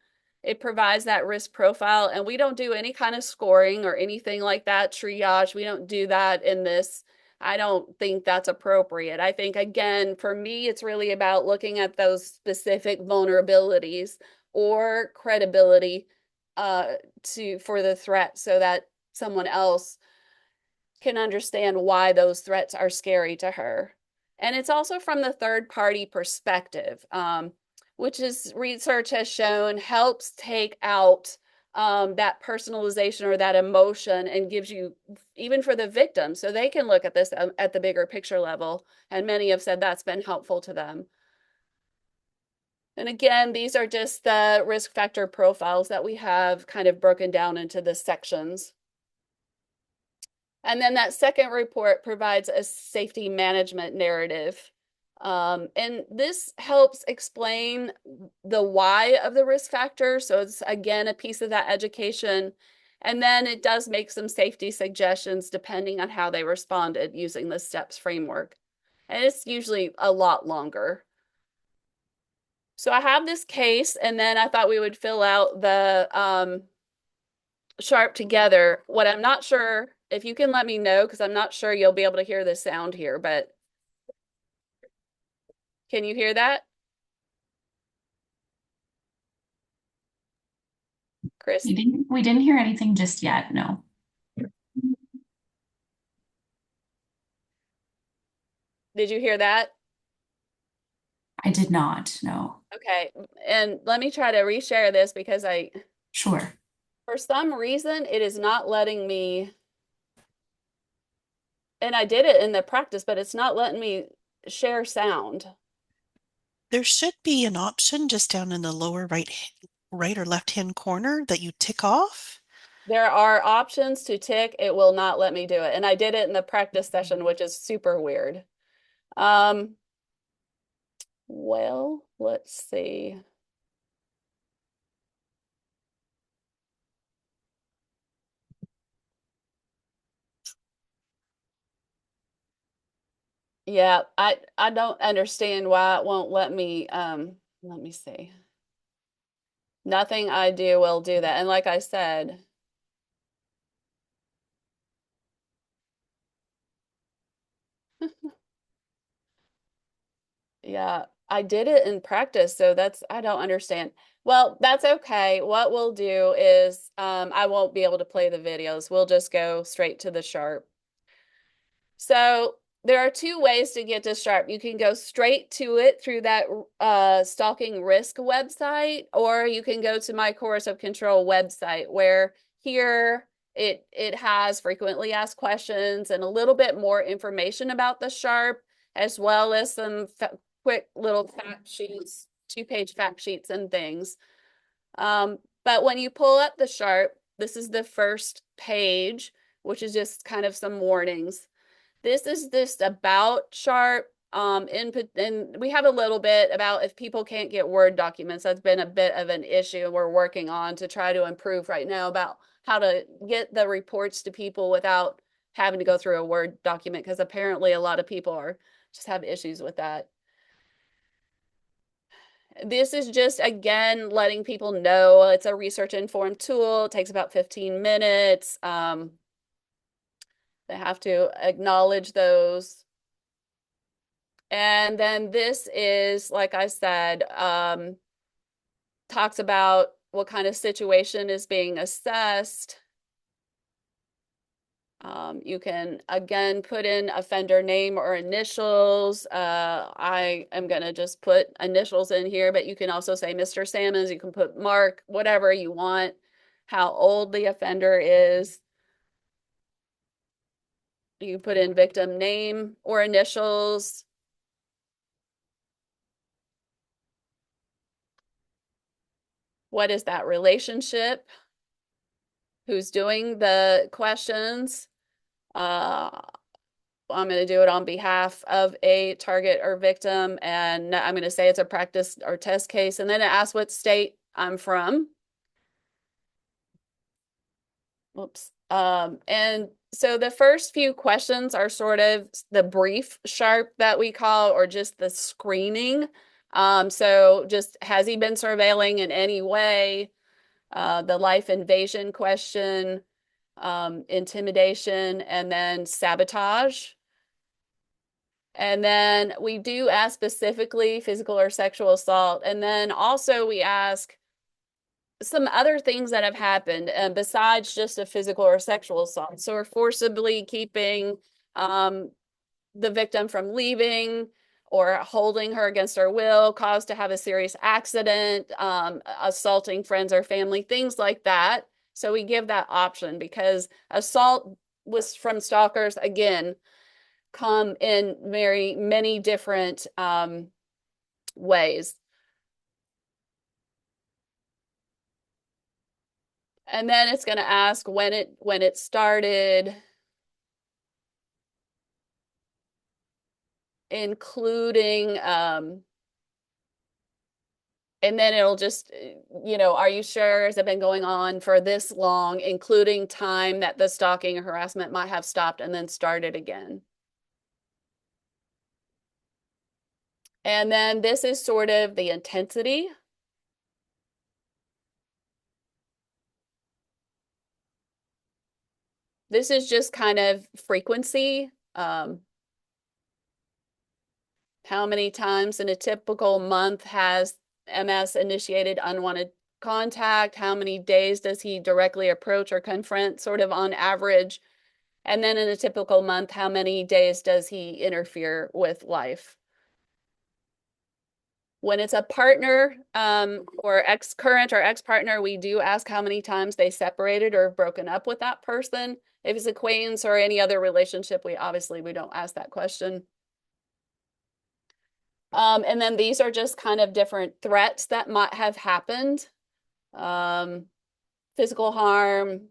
It provides that risk profile. And we don't do any kind of scoring or anything like that, triage. We don't do that in this. I don't think that's appropriate. I think, again, for me, it's really about looking at those specific vulnerabilities or credibility for the threat, so that someone else can understand why those threats are scary to her. And it's also from the third party perspective, which is research has shown helps take out that personalization or that emotion, and gives you, even for the victim, so they can look at this at the bigger picture level. And many have said that's been helpful to them. And again, these are just the risk factor profiles that we have kind of broken down into the sections. And then that second report provides a safety management narrative. And this helps explain the why of the risk factor. So it's, again, a piece of that education. And then it does make some safety suggestions depending on how they responded using the STEPS framework. And it's usually a lot longer. So I have this case, and then I thought we would fill out the Sharp together. What I'm not sure, if you can let me know, because I'm not sure you'll be able to hear the sound here, but can you hear that? Chris, We didn't hear anything just yet, no. did you hear that? I did not, no. Okay, and let me try to reshare this because Sure. for some reason, it is not letting me, and I did it in the practice, but it's not letting me share sound. There should be an option just down in the lower right or left-hand corner that you tick off. There are options to tick. It will not let me do it. And I did it in the practice session, which is super weird. Well, let's see. Yeah, I don't understand why it won't let me see. Nothing I do will do that. And like I said, yeah, I did it in practice, so I don't understand. Well, that's okay. What we'll do is I won't be able to play the videos. We'll just go straight to the Sharp. So there are 2 ways to get to Sharp. You can go straight to it through that stalking risk website, or you can go to my coercive control website, where here It has frequently asked questions and a little bit more information about the SHARP, as well as some quick little fact sheets, 2-page fact sheets and things. But when you pull up the SHARP, this is the first page, which is just kind of some warnings. This is just about SHARP. Input, and we have a little bit about if people can't get Word documents. That's been a bit of an issue we're working on to try to improve right now about how to get the reports to people without having to go through a Word document, because apparently a lot of people are just have issues with that. This is just, again, letting people know it's a research-informed tool. It takes about 15 minutes. They have to acknowledge those. And then this is, like I said, talks about what kind of situation is being assessed. You can, again, put in offender name or initials. I am going to just put initials in here, but you can also say Mr. Salmons. You can put Mark, whatever you want, how old the offender is. You put in victim name or initials. What is that relationship? Who's doing the questions? I'm going to do it on behalf of a target or victim, and I'm going to say it's a practice or test case, and then it asks what state I'm from. Whoops. And so the first few questions are sort of the brief SHARP that we call, or just the screening. So just, has he been surveilling in any way? The life invasion question, intimidation, and then sabotage. And then we do ask specifically physical or sexual assault. And then also we ask some other things that have happened besides just a physical or sexual assault. So we're forcibly keeping the victim from leaving, or holding her against her will, caused to have a serious accident, assaulting friends or family, things like that. So we give that option, because assault was from stalkers, again, come in very many different ways. And then it's going to ask when it started, including and then it'll just, are you sure? Has it been going on for this long, including time that the stalking or harassment might have stopped and then started again. And then this is sort of the intensity. This is just kind of frequency. How many times in a typical month has MS initiated unwanted contact? How many days does he directly approach or confront, sort of on average? And then in a typical month, how many days does he interfere with life? When it's a partner or current or ex-partner, we do ask how many times they separated or broken up with that person. If it's acquaintance or any other relationship, we don't ask that question. And then these are just kind of different threats that might have happened. Physical harm,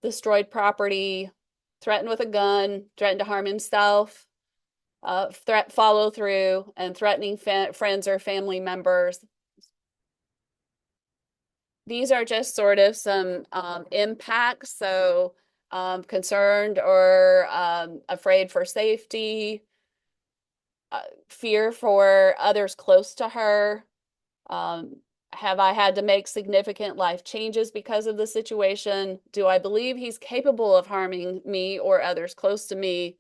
destroyed property, threatened with a gun, threatened to harm himself, threat follow through, and threatening friends or family members. These are just sort of some impacts. So concerned or afraid for safety, fear for others close to her. Have I had to make significant life changes because of the situation? Do I believe he's capable of harming me or others close to me?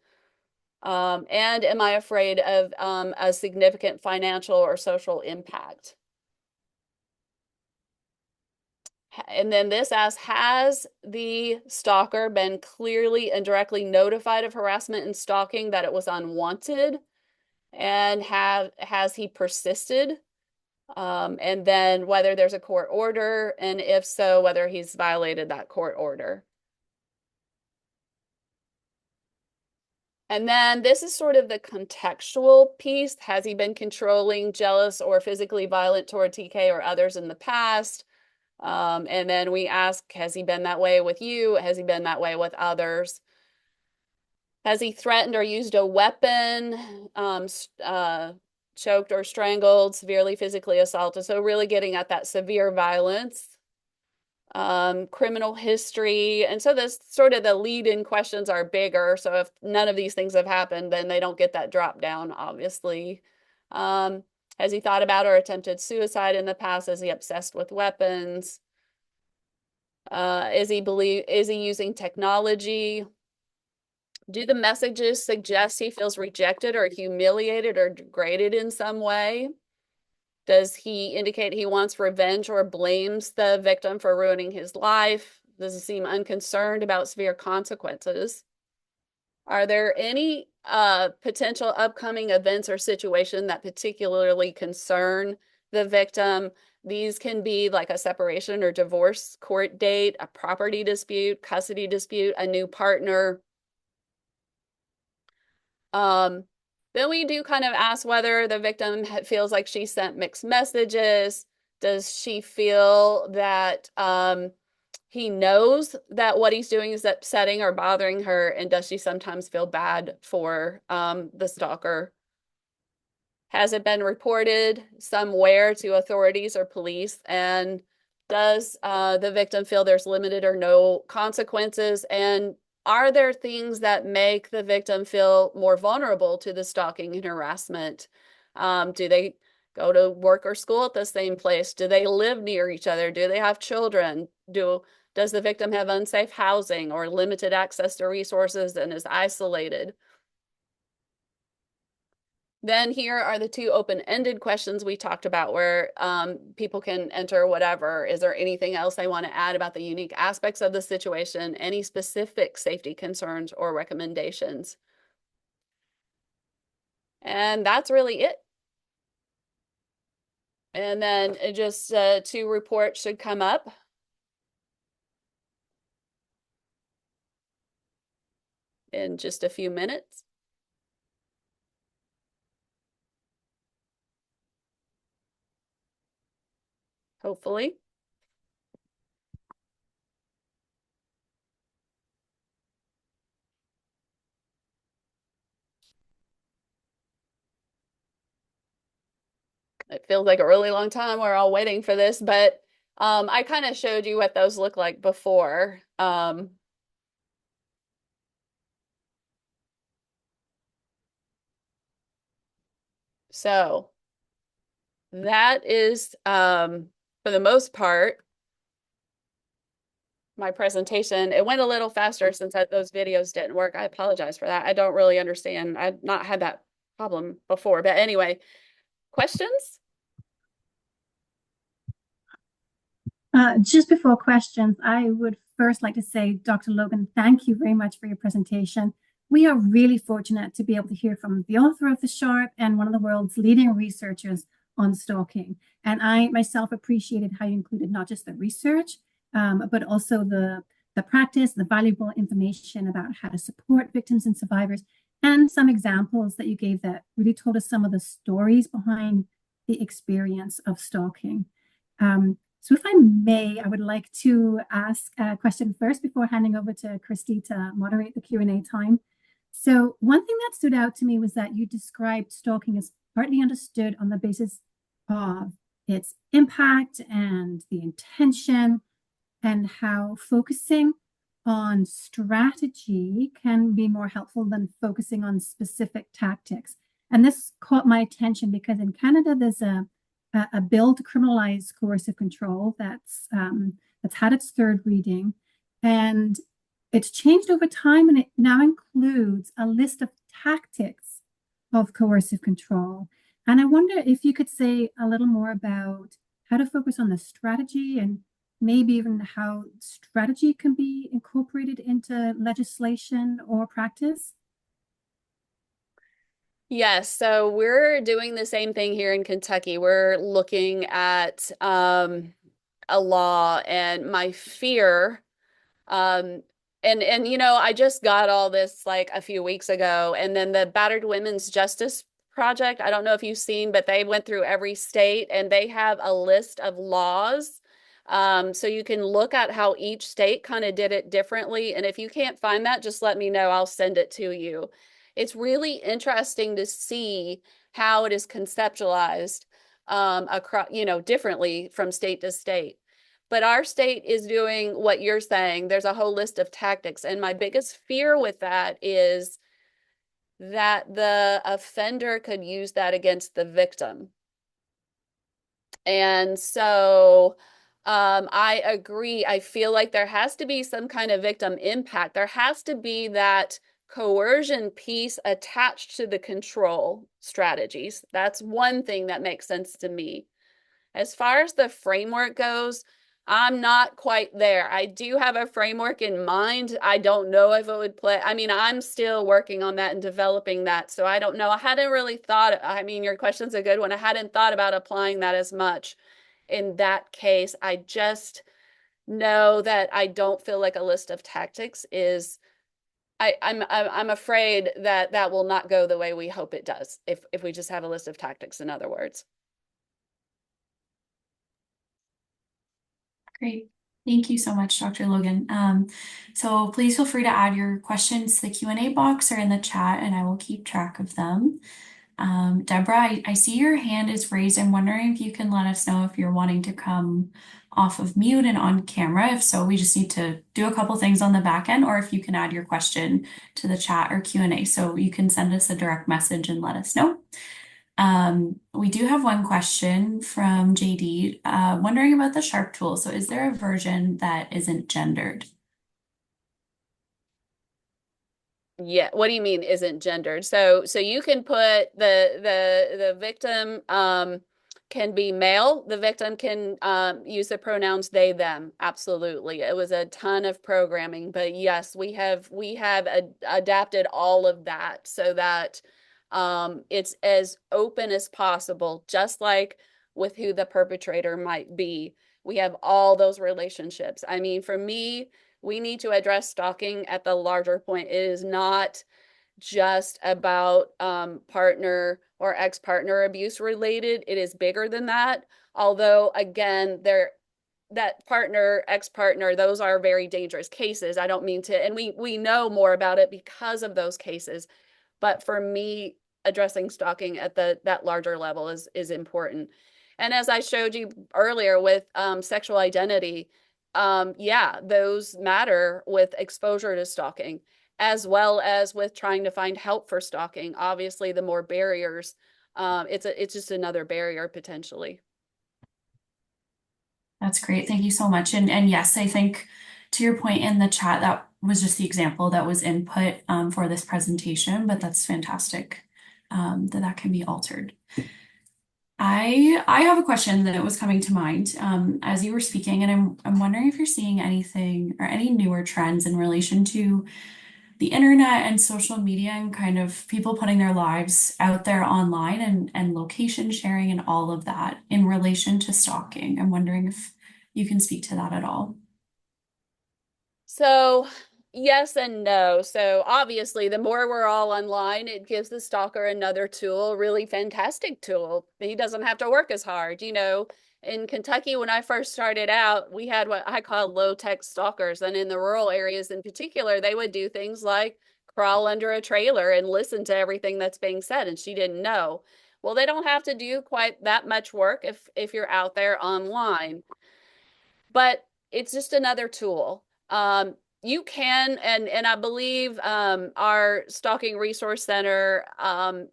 And am I afraid of a significant financial or social impact? And then this asks, has the stalker been clearly and directly notified of harassment and stalking, that it was unwanted? And has he persisted? And then whether there's a court order, and if so, whether he's violated that court order. And then this is sort of the contextual piece. Has he been controlling, jealous, or physically violent toward TK or others in the past? And then we ask, has he been that way with you? Has he been that way with others? Has he threatened or used a weapon, choked or strangled, severely physically assaulted? So really getting at that severe violence. Criminal history. And so this sort of the lead-in questions are bigger. So if none of these things have happened, then they don't get that drop down, obviously. Has he thought about or attempted suicide in the past? Is he obsessed with weapons? Is he using technology? Do the messages suggest he feels rejected or humiliated or degraded in some way? Does he indicate he wants revenge or blames the victim for ruining his life? Does he seem unconcerned about severe consequences? Are there any potential upcoming events or situation that particularly concern the victim? These can be like a separation or divorce court date, a property dispute, custody dispute, a new partner. Then we do kind of ask whether the victim feels like she sent mixed messages. Does she feel that he knows that what he's doing is upsetting or bothering her? And does she sometimes feel bad for the stalker? Has it been reported somewhere to authorities or police? And does the victim feel there's limited or no consequences? And are there things that make the victim feel more vulnerable to the stalking and harassment? Do they go to work or school at the same place? Do they live near each other? Do they have children? Does the victim have unsafe housing or limited access to resources and is isolated? Then here are the two open-ended questions we talked about where people can enter whatever. Is there anything else they want to add about the unique aspects of the situation? Any specific safety concerns or recommendations? And that's really it. And then just two reports should come up. In just a few minutes. Hopefully. It feels like a really long time. We're all waiting for this, but I kind of showed you what those look like before. So that is, for the most part, my presentation. It went a little faster since those videos didn't work. I apologize for that. I don't really understand. I've not had that problem before, but anyway, questions? Just before questions, I would first like to say, Dr. Logan, thank you very much for your presentation. We are really fortunate to be able to hear from the author of the Sharp and one of the world's leading researchers on stalking. And I myself appreciated how you included not just the research, but also the practice, the valuable information about how to support victims and survivors, and some examples that you gave that really told us some of the stories behind the experience of stalking. So if I may, I would like to ask a question first before handing over to Christy to moderate the Q&A time. So one thing that stood out to me was that you described stalking as partly understood on the basis of its impact and the intention, and how focusing on strategy can be more helpful than focusing on specific tactics. And this caught my attention because in Canada, there's a bill to criminalize coercive control that's had its third reading, and it's changed over time, and it now includes a list of tactics of coercive control. And I wonder if you could say a little more about how to focus on the strategy and maybe even how strategy can be incorporated into legislation or practice. Yes, so we're doing the same thing here in Kentucky. We're looking at a law, and my fear And you know, I just got all this like a few weeks ago, and then the Battered Women's Justice Project, I don't know if you've seen, but they went through every state and they have a list of laws. So you can look at how each state kind of did it differently. And if you can't find that, just let me know. I'll send it to you. It's really interesting to see how it is conceptualized across, you know, differently from state to state. But our state is doing what you're saying. There's a whole list of tactics. And my biggest fear with that is that the offender could use that against the victim. And so I agree. I feel like there has to be some kind of victim impact. There has to be that coercion piece attached to the control strategies. That's one thing that makes sense to me. As far as the framework goes, I'm not quite there. I do have a framework in mind. I don't know if it would play. I mean, I'm still working on that and developing that. So I don't know. I hadn't really thought, I mean, your question's a good one. I hadn't thought about applying that as much in that case. I just know that I don't feel like a list of tactics is I'm afraid that that will not go the way we hope it does if we just have a list of tactics, in other words. Great. Thank you so much, Dr. Logan. So please feel free to add your questions to the Q&A box or in the chat, and I will keep track of them. Deborah, I see your hand is raised. I'm wondering if you can let us know if you're wanting to come off of mute and on camera. If so, we just need to do a couple things on the back end, or if you can add your question to the chat or Q&A. So you can send us a direct message and let us know. We do have one question from JD, wondering about the Sharp tool. So is there a version that isn't gendered? Yeah, what do you mean isn't gendered? So you can put the victim can be male. The victim can use the pronouns they them. Absolutely. It was a ton of programming, but yes, we have adapted all of that so that it's as open as possible, just like with who the perpetrator might be. We have all those relationships. I mean, for me, we need to address stalking at the larger point. It is not just about partner or ex-partner abuse related. It is bigger than that. Although, again, that partner, ex-partner, those are very dangerous cases. I don't mean to, and we know more about it because of those cases. But for me, addressing stalking at that larger level is important. And as I showed you earlier with sexual identity, yeah, those matter with exposure to stalking, as well as with trying to find help for stalking. Obviously, the more barriers, it's just another barrier potentially. That's great. Thank you so much. And yes, I think to your point in the chat, that was just the example that was input for this presentation, but that's fantastic that can be altered. I have a question that was coming to mind as you were speaking, and I'm wondering if you're seeing anything or any newer trends in relation to the internet and social media and kind of people putting their lives out there online and location sharing and all of that in relation to stalking. I'm wondering if you can speak to that at all. So, yes and no. So, obviously, the more we're all online, it gives the stalker another tool, really fantastic tool. He doesn't have to work as hard. You know, in Kentucky, when I first started out, we had what I call low-tech stalkers. And in the rural areas in particular, they would do things like crawl under a trailer and listen to everything that's being said, and she didn't know. Well, they don't have to do quite that much work if you're out there online, but it's just another tool. You can, and I believe our Stalking Resource Center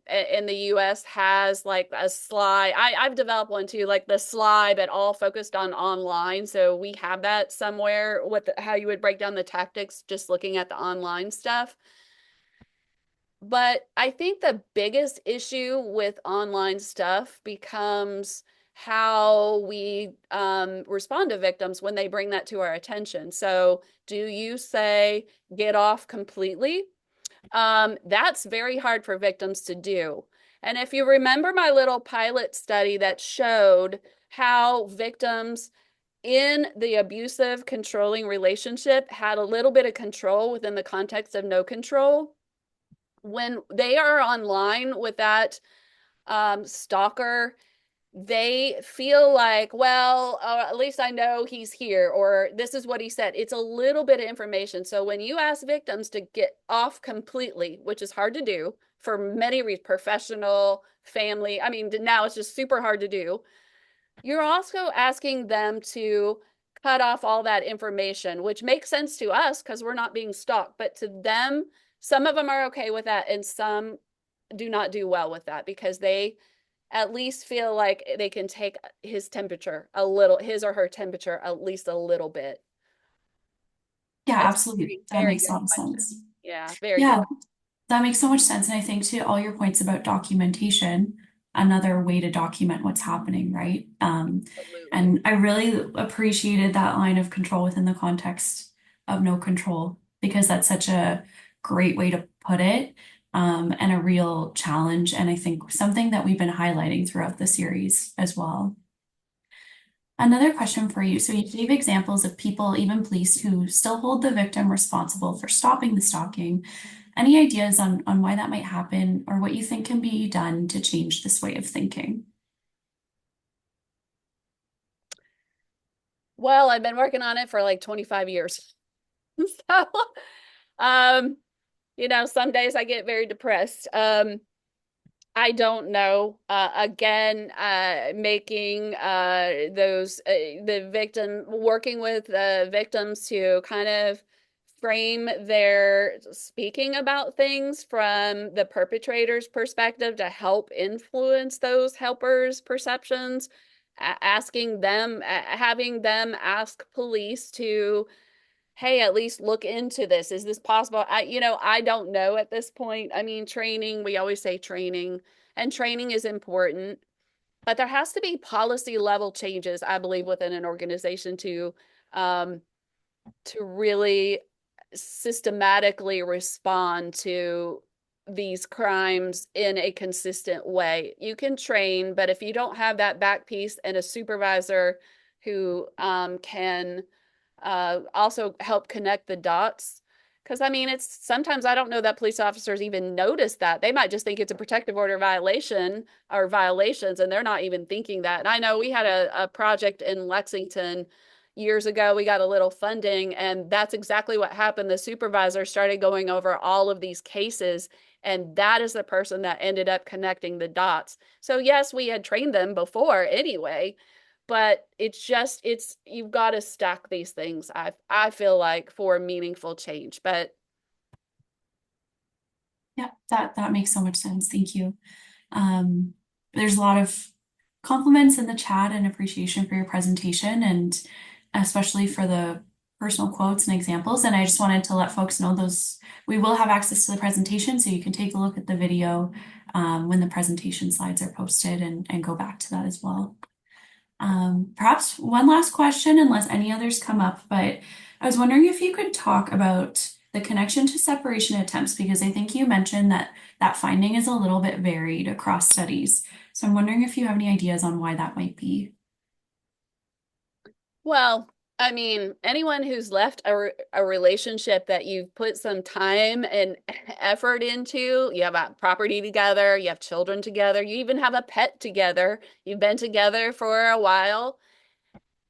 in the US has like a slide. I've developed one too, like the slide, but all focused on online. So we have that somewhere with how you would break down the tactics, just looking at the online stuff. But I think the biggest issue with online stuff becomes how we respond to victims when they bring that to our attention. So, do you say get off completely? That's very hard for victims to do. And if you remember my little pilot study that showed how victims in the abusive, controlling relationship had a little bit of control within the context of no control. When they are online with that stalker, they feel like, well, at least I know he's here, or this is what he said. It's a little bit of information. So when you ask victims to get off completely, which is hard to do for many reasons, professional, family, I mean, now it's just super hard to do. You're also asking them to cut off all that information, which makes sense to us because we're not being stalked. But to them, some of them are okay with that, and some do not do well with that because they at least feel like they can take his temperature a little, his or her temperature at least a little bit. Yeah, That's absolutely. That very makes a good lot of question. sense. Yeah, very good. Yeah, that makes so much sense. And I think to all your points about documentation, another way to document what's happening, right? Absolutely. And I really appreciated that line of control within the context of no control, because that's such a great way to put it, and a real challenge. And I think something that we've been highlighting throughout the series as well. Another question for you. So you gave examples of people, even police, who still hold the victim responsible for stopping the stalking. Any ideas on why that might happen or what you think can be done to change this way of thinking? Well, I've been working on it for like 25 years. So, um, some days I get very depressed. I don't know. Again, making the victim, working with victims to kind of frame their speaking about things from the perpetrator's perspective to help influence those helpers' perceptions, asking them, having them ask police to, hey, at least look into this. Is this possible? I don't know at this point. I mean, training, we always say training, and training is important, but there has to be policy level changes, I believe, within an organization um, to really systematically respond to these crimes in a consistent way. You can train, but if you don't have that back piece and a supervisor who can also help connect the dots. Because I mean, it's sometimes I don't know that police officers even notice that. They might just think it's a protective order violation or violations, and they're not even thinking that. And I know we had a project in Lexington years ago. We got a little funding, and that's exactly what happened. The supervisor started going over all of these cases, and that is the person that ended up connecting the dots. So, yes, we had trained them before anyway, but it's you've got to stack these things. I feel like for meaningful change. But Yeah, that makes so much sense. Thank you. Um, there's a lot of compliments in the chat and appreciation for your presentation, and especially for the personal quotes and examples. And I just wanted to let folks know those we will have access to the presentation, so you can take a look at the video when the presentation slides are posted and go back to that as well. Perhaps one last question, unless any others come up, but I was wondering if you could talk about the connection to separation attempts, because I think you mentioned that that finding is a little bit varied across studies. So I'm wondering if you have any ideas on why that might be. well, I mean, anyone who's left a relationship that you've put some time and effort into, you have a property together, you have children together, you even have a pet together, you've been together for a while.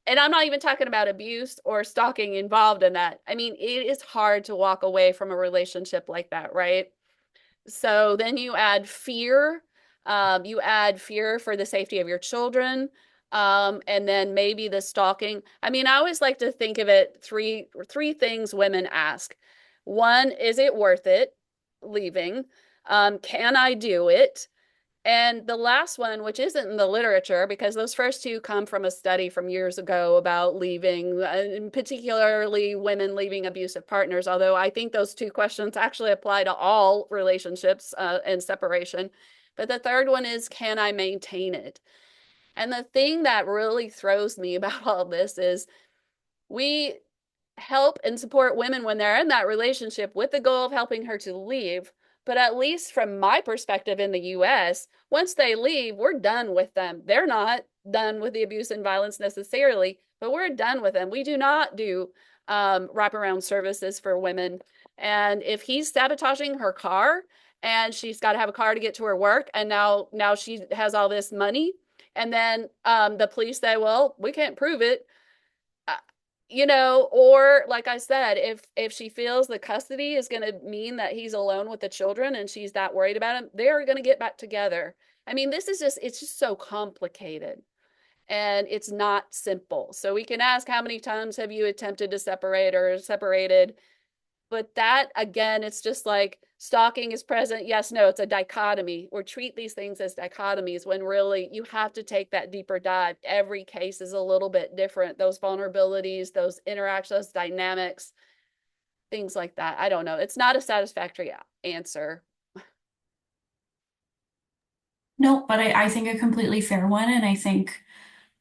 And I'm not even talking about abuse or stalking involved in that. I mean, it is hard to walk away from a relationship like that, right? So then you add fear for the safety of your children, and then maybe the stalking. I mean, I always like to think of it three things women ask. One, is it worth it leaving? Can I do it? And the last one, which isn't in the literature, because those first two come from a study from years ago about leaving, particularly women leaving abusive partners, although I think those two questions actually apply to all relationships and separation. But the third one is, can I maintain it? And the thing that really throws me about all this is we help and support women when they're in that relationship with the goal of helping her to leave. But at least from my perspective in the US, once they leave, we're done with them. They're not. done with the abuse and violence necessarily, but we're done with them. We do not do wraparound services for women. And if he's sabotaging her car and she's got to have a car to get to her work, and now she has all this money, and then the police say, well, we can't prove it. Or like I said, if she feels the custody is going to mean that he's alone with the children and she's that worried about him, they're going to get back together. I mean, it's just so complicated and it's not simple. So we can ask, how many times have you attempted to separate or separated? But that, again, it's just like stalking is present. Yes, no, it's a dichotomy, or treat these things as dichotomies when really you have to take that deeper dive. Every case is a little bit different. Those vulnerabilities, those interactions, those dynamics, things like that. I don't know. It's not a satisfactory answer. No, but I think a completely fair one. And I think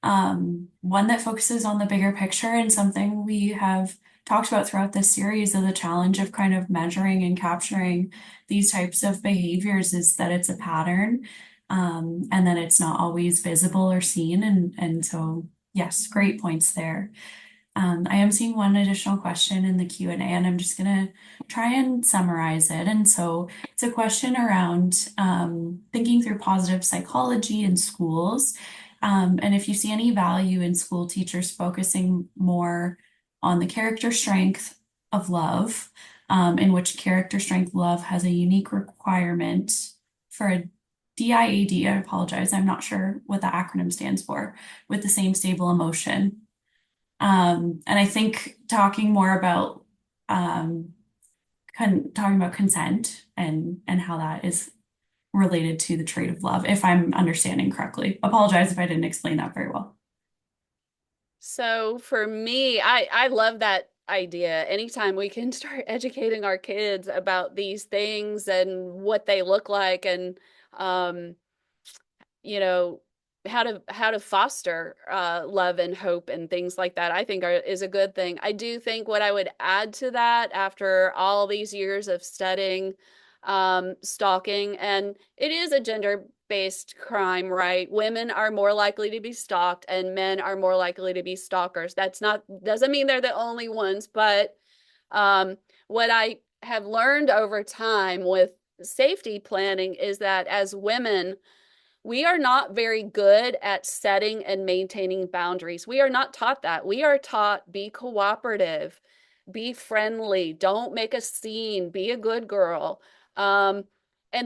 one that focuses on the bigger picture, and something we have talked about throughout this series of the challenge of kind of measuring and capturing these types of behaviors is that it's a pattern, and that it's not always visible or seen. And so, yes, great points there. I am seeing one additional question in the Q&A, and I'm just going to try and summarize it. And so it's a question around thinking through positive psychology in schools, and if you see any value in school teachers focusing more on the character strength of love, in which character strength love has a unique requirement for a DIAD. I apologize, I'm not sure what the acronym stands for, with the same stable emotion. And I think talking more about talking about consent and how that is related to the trait of love, if I'm understanding correctly. Apologize if I didn't explain that very well. So for me, I love that idea. Anytime we can start educating our kids about these things and what they look like, and um, you know, how to foster love and hope and things like that, I think is a good thing. I do think what I would add to that, after all these years of studying stalking, and it is a gender-based crime, right? Women are more likely to be stalked and men are more likely to be stalkers. Doesn't mean they're the only ones, but um, what I have learned over time with safety planning is that as women, we are not very good at setting and maintaining boundaries. We are not taught that. We are taught, be cooperative, be friendly, don't make a scene, be a good girl. And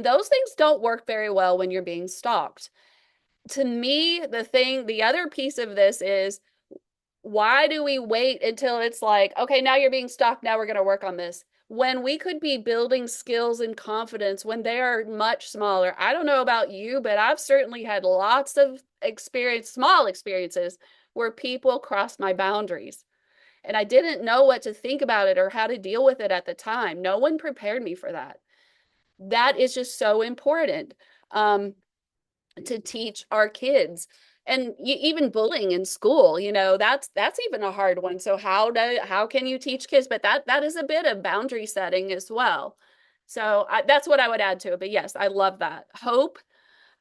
those things don't work very well when you're being stalked. To me, the other piece of this is, why do we wait until it's like, okay, now you're being stalked, now we're going to work on this, when we could be building skills and confidence when they are much smaller? I don't know about you, but I've certainly had lots of small experiences where people crossed my boundaries. And I didn't know what to think about it or how to deal with it at the time. No one prepared me for that. That is just so important. To teach our kids. And even bullying in school, that's even a hard one. So how can you teach kids? But that is a bit of boundary setting as well. So that's what I would add to it. But yes, I love that hope,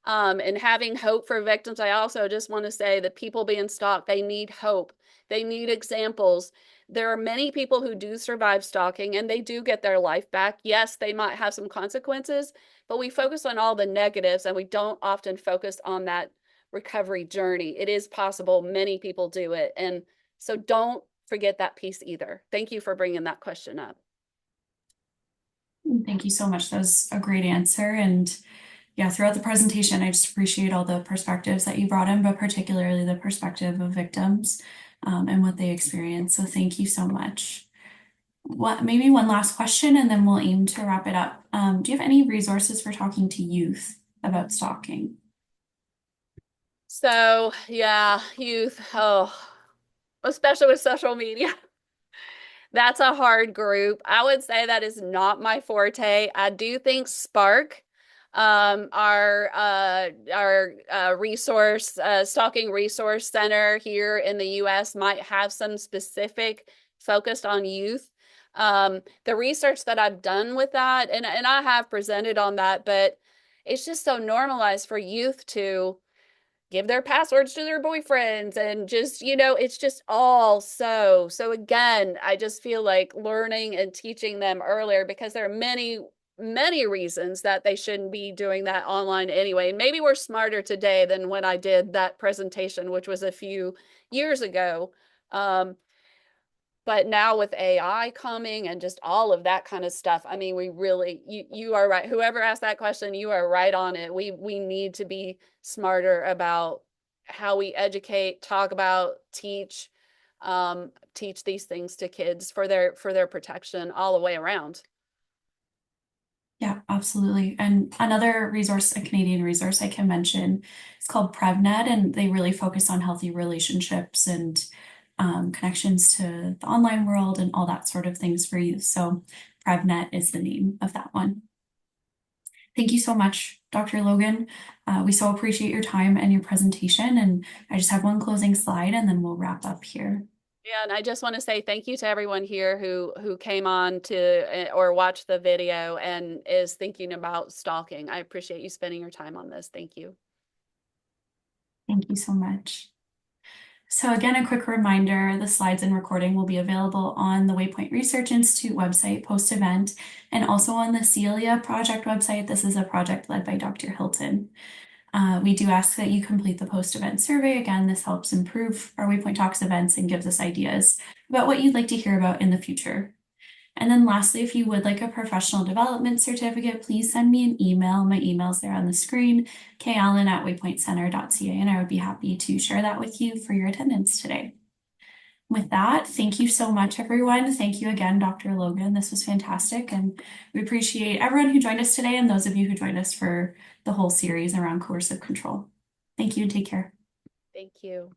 and having hope for victims. I also just want to say that people being stalked, they need hope. They need examples. There are many people who do survive stalking and they do get their life back. Yes, they might have some consequences, but we focus on all the negatives and we don't often focus on that recovery journey. It is possible. Many people do it. And so don't forget that piece either. Thank you for bringing that question up. Thank you so much. That was a great answer. And yeah, throughout the presentation, I just appreciate all the perspectives that you brought in, but particularly the perspective of victims, and what they experience. So thank you so much. Maybe one last question, and then we'll aim to wrap it up. Do you have any resources for talking to youth about stalking? So yeah, youth, oh, especially with social media. That's a hard group. I would say that is not my forte. I do think Spark, our resource stalking resource center here in the U.S. might have some specific focused on youth. The research that I've done with that, and I have presented on that, but it's just so normalized for youth to give their passwords to their boyfriends and just, it's just all so again, I just feel like learning and teaching them earlier, because there are many reasons that they shouldn't be doing that online anyway. And maybe we're smarter today than when I did that presentation, which was a few years ago. But now with AI coming and just all of that kind of stuff, I mean, we really, you are right. Whoever asked that question, you are right on it. We need to be smarter about how we educate, talk about, teach these things to kids for their protection all the way around. Yeah, absolutely. And another resource, a Canadian resource I can mention, is called PrevNet, and they really focus on healthy relationships and connections to the online world and all that sort of things for youth. So PrevNet is the name of that one. Thank you so much, Dr. Logan. We so appreciate your time and your presentation. And I just have one closing slide and then we'll wrap up here. Yeah, and I just want to say thank you to everyone here who came on to or watched the video and is thinking about stalking. I appreciate you spending your time on this. Thank you. Thank you so much. So again, a quick reminder, the slides and recording will be available on the Waypoint Research Institute website post-event and also on the Celia project website. This is a project led by Dr. Hilton. We do ask that you complete the post-event survey. Again, this helps improve our Waypoint Talks events and gives us ideas about what you'd like to hear about in the future. And then lastly, if you would like a professional development certificate, please send me an email. My email's there on the screen, kallen@waypointcenter.ca, and I would be happy to share that with you for your attendance today. With that, thank you so much, everyone. Thank you again, Dr. Logan. This was fantastic, and we appreciate everyone who joined us today and those of you who joined us for the whole series around coercive control. Thank you and take care. Thank you.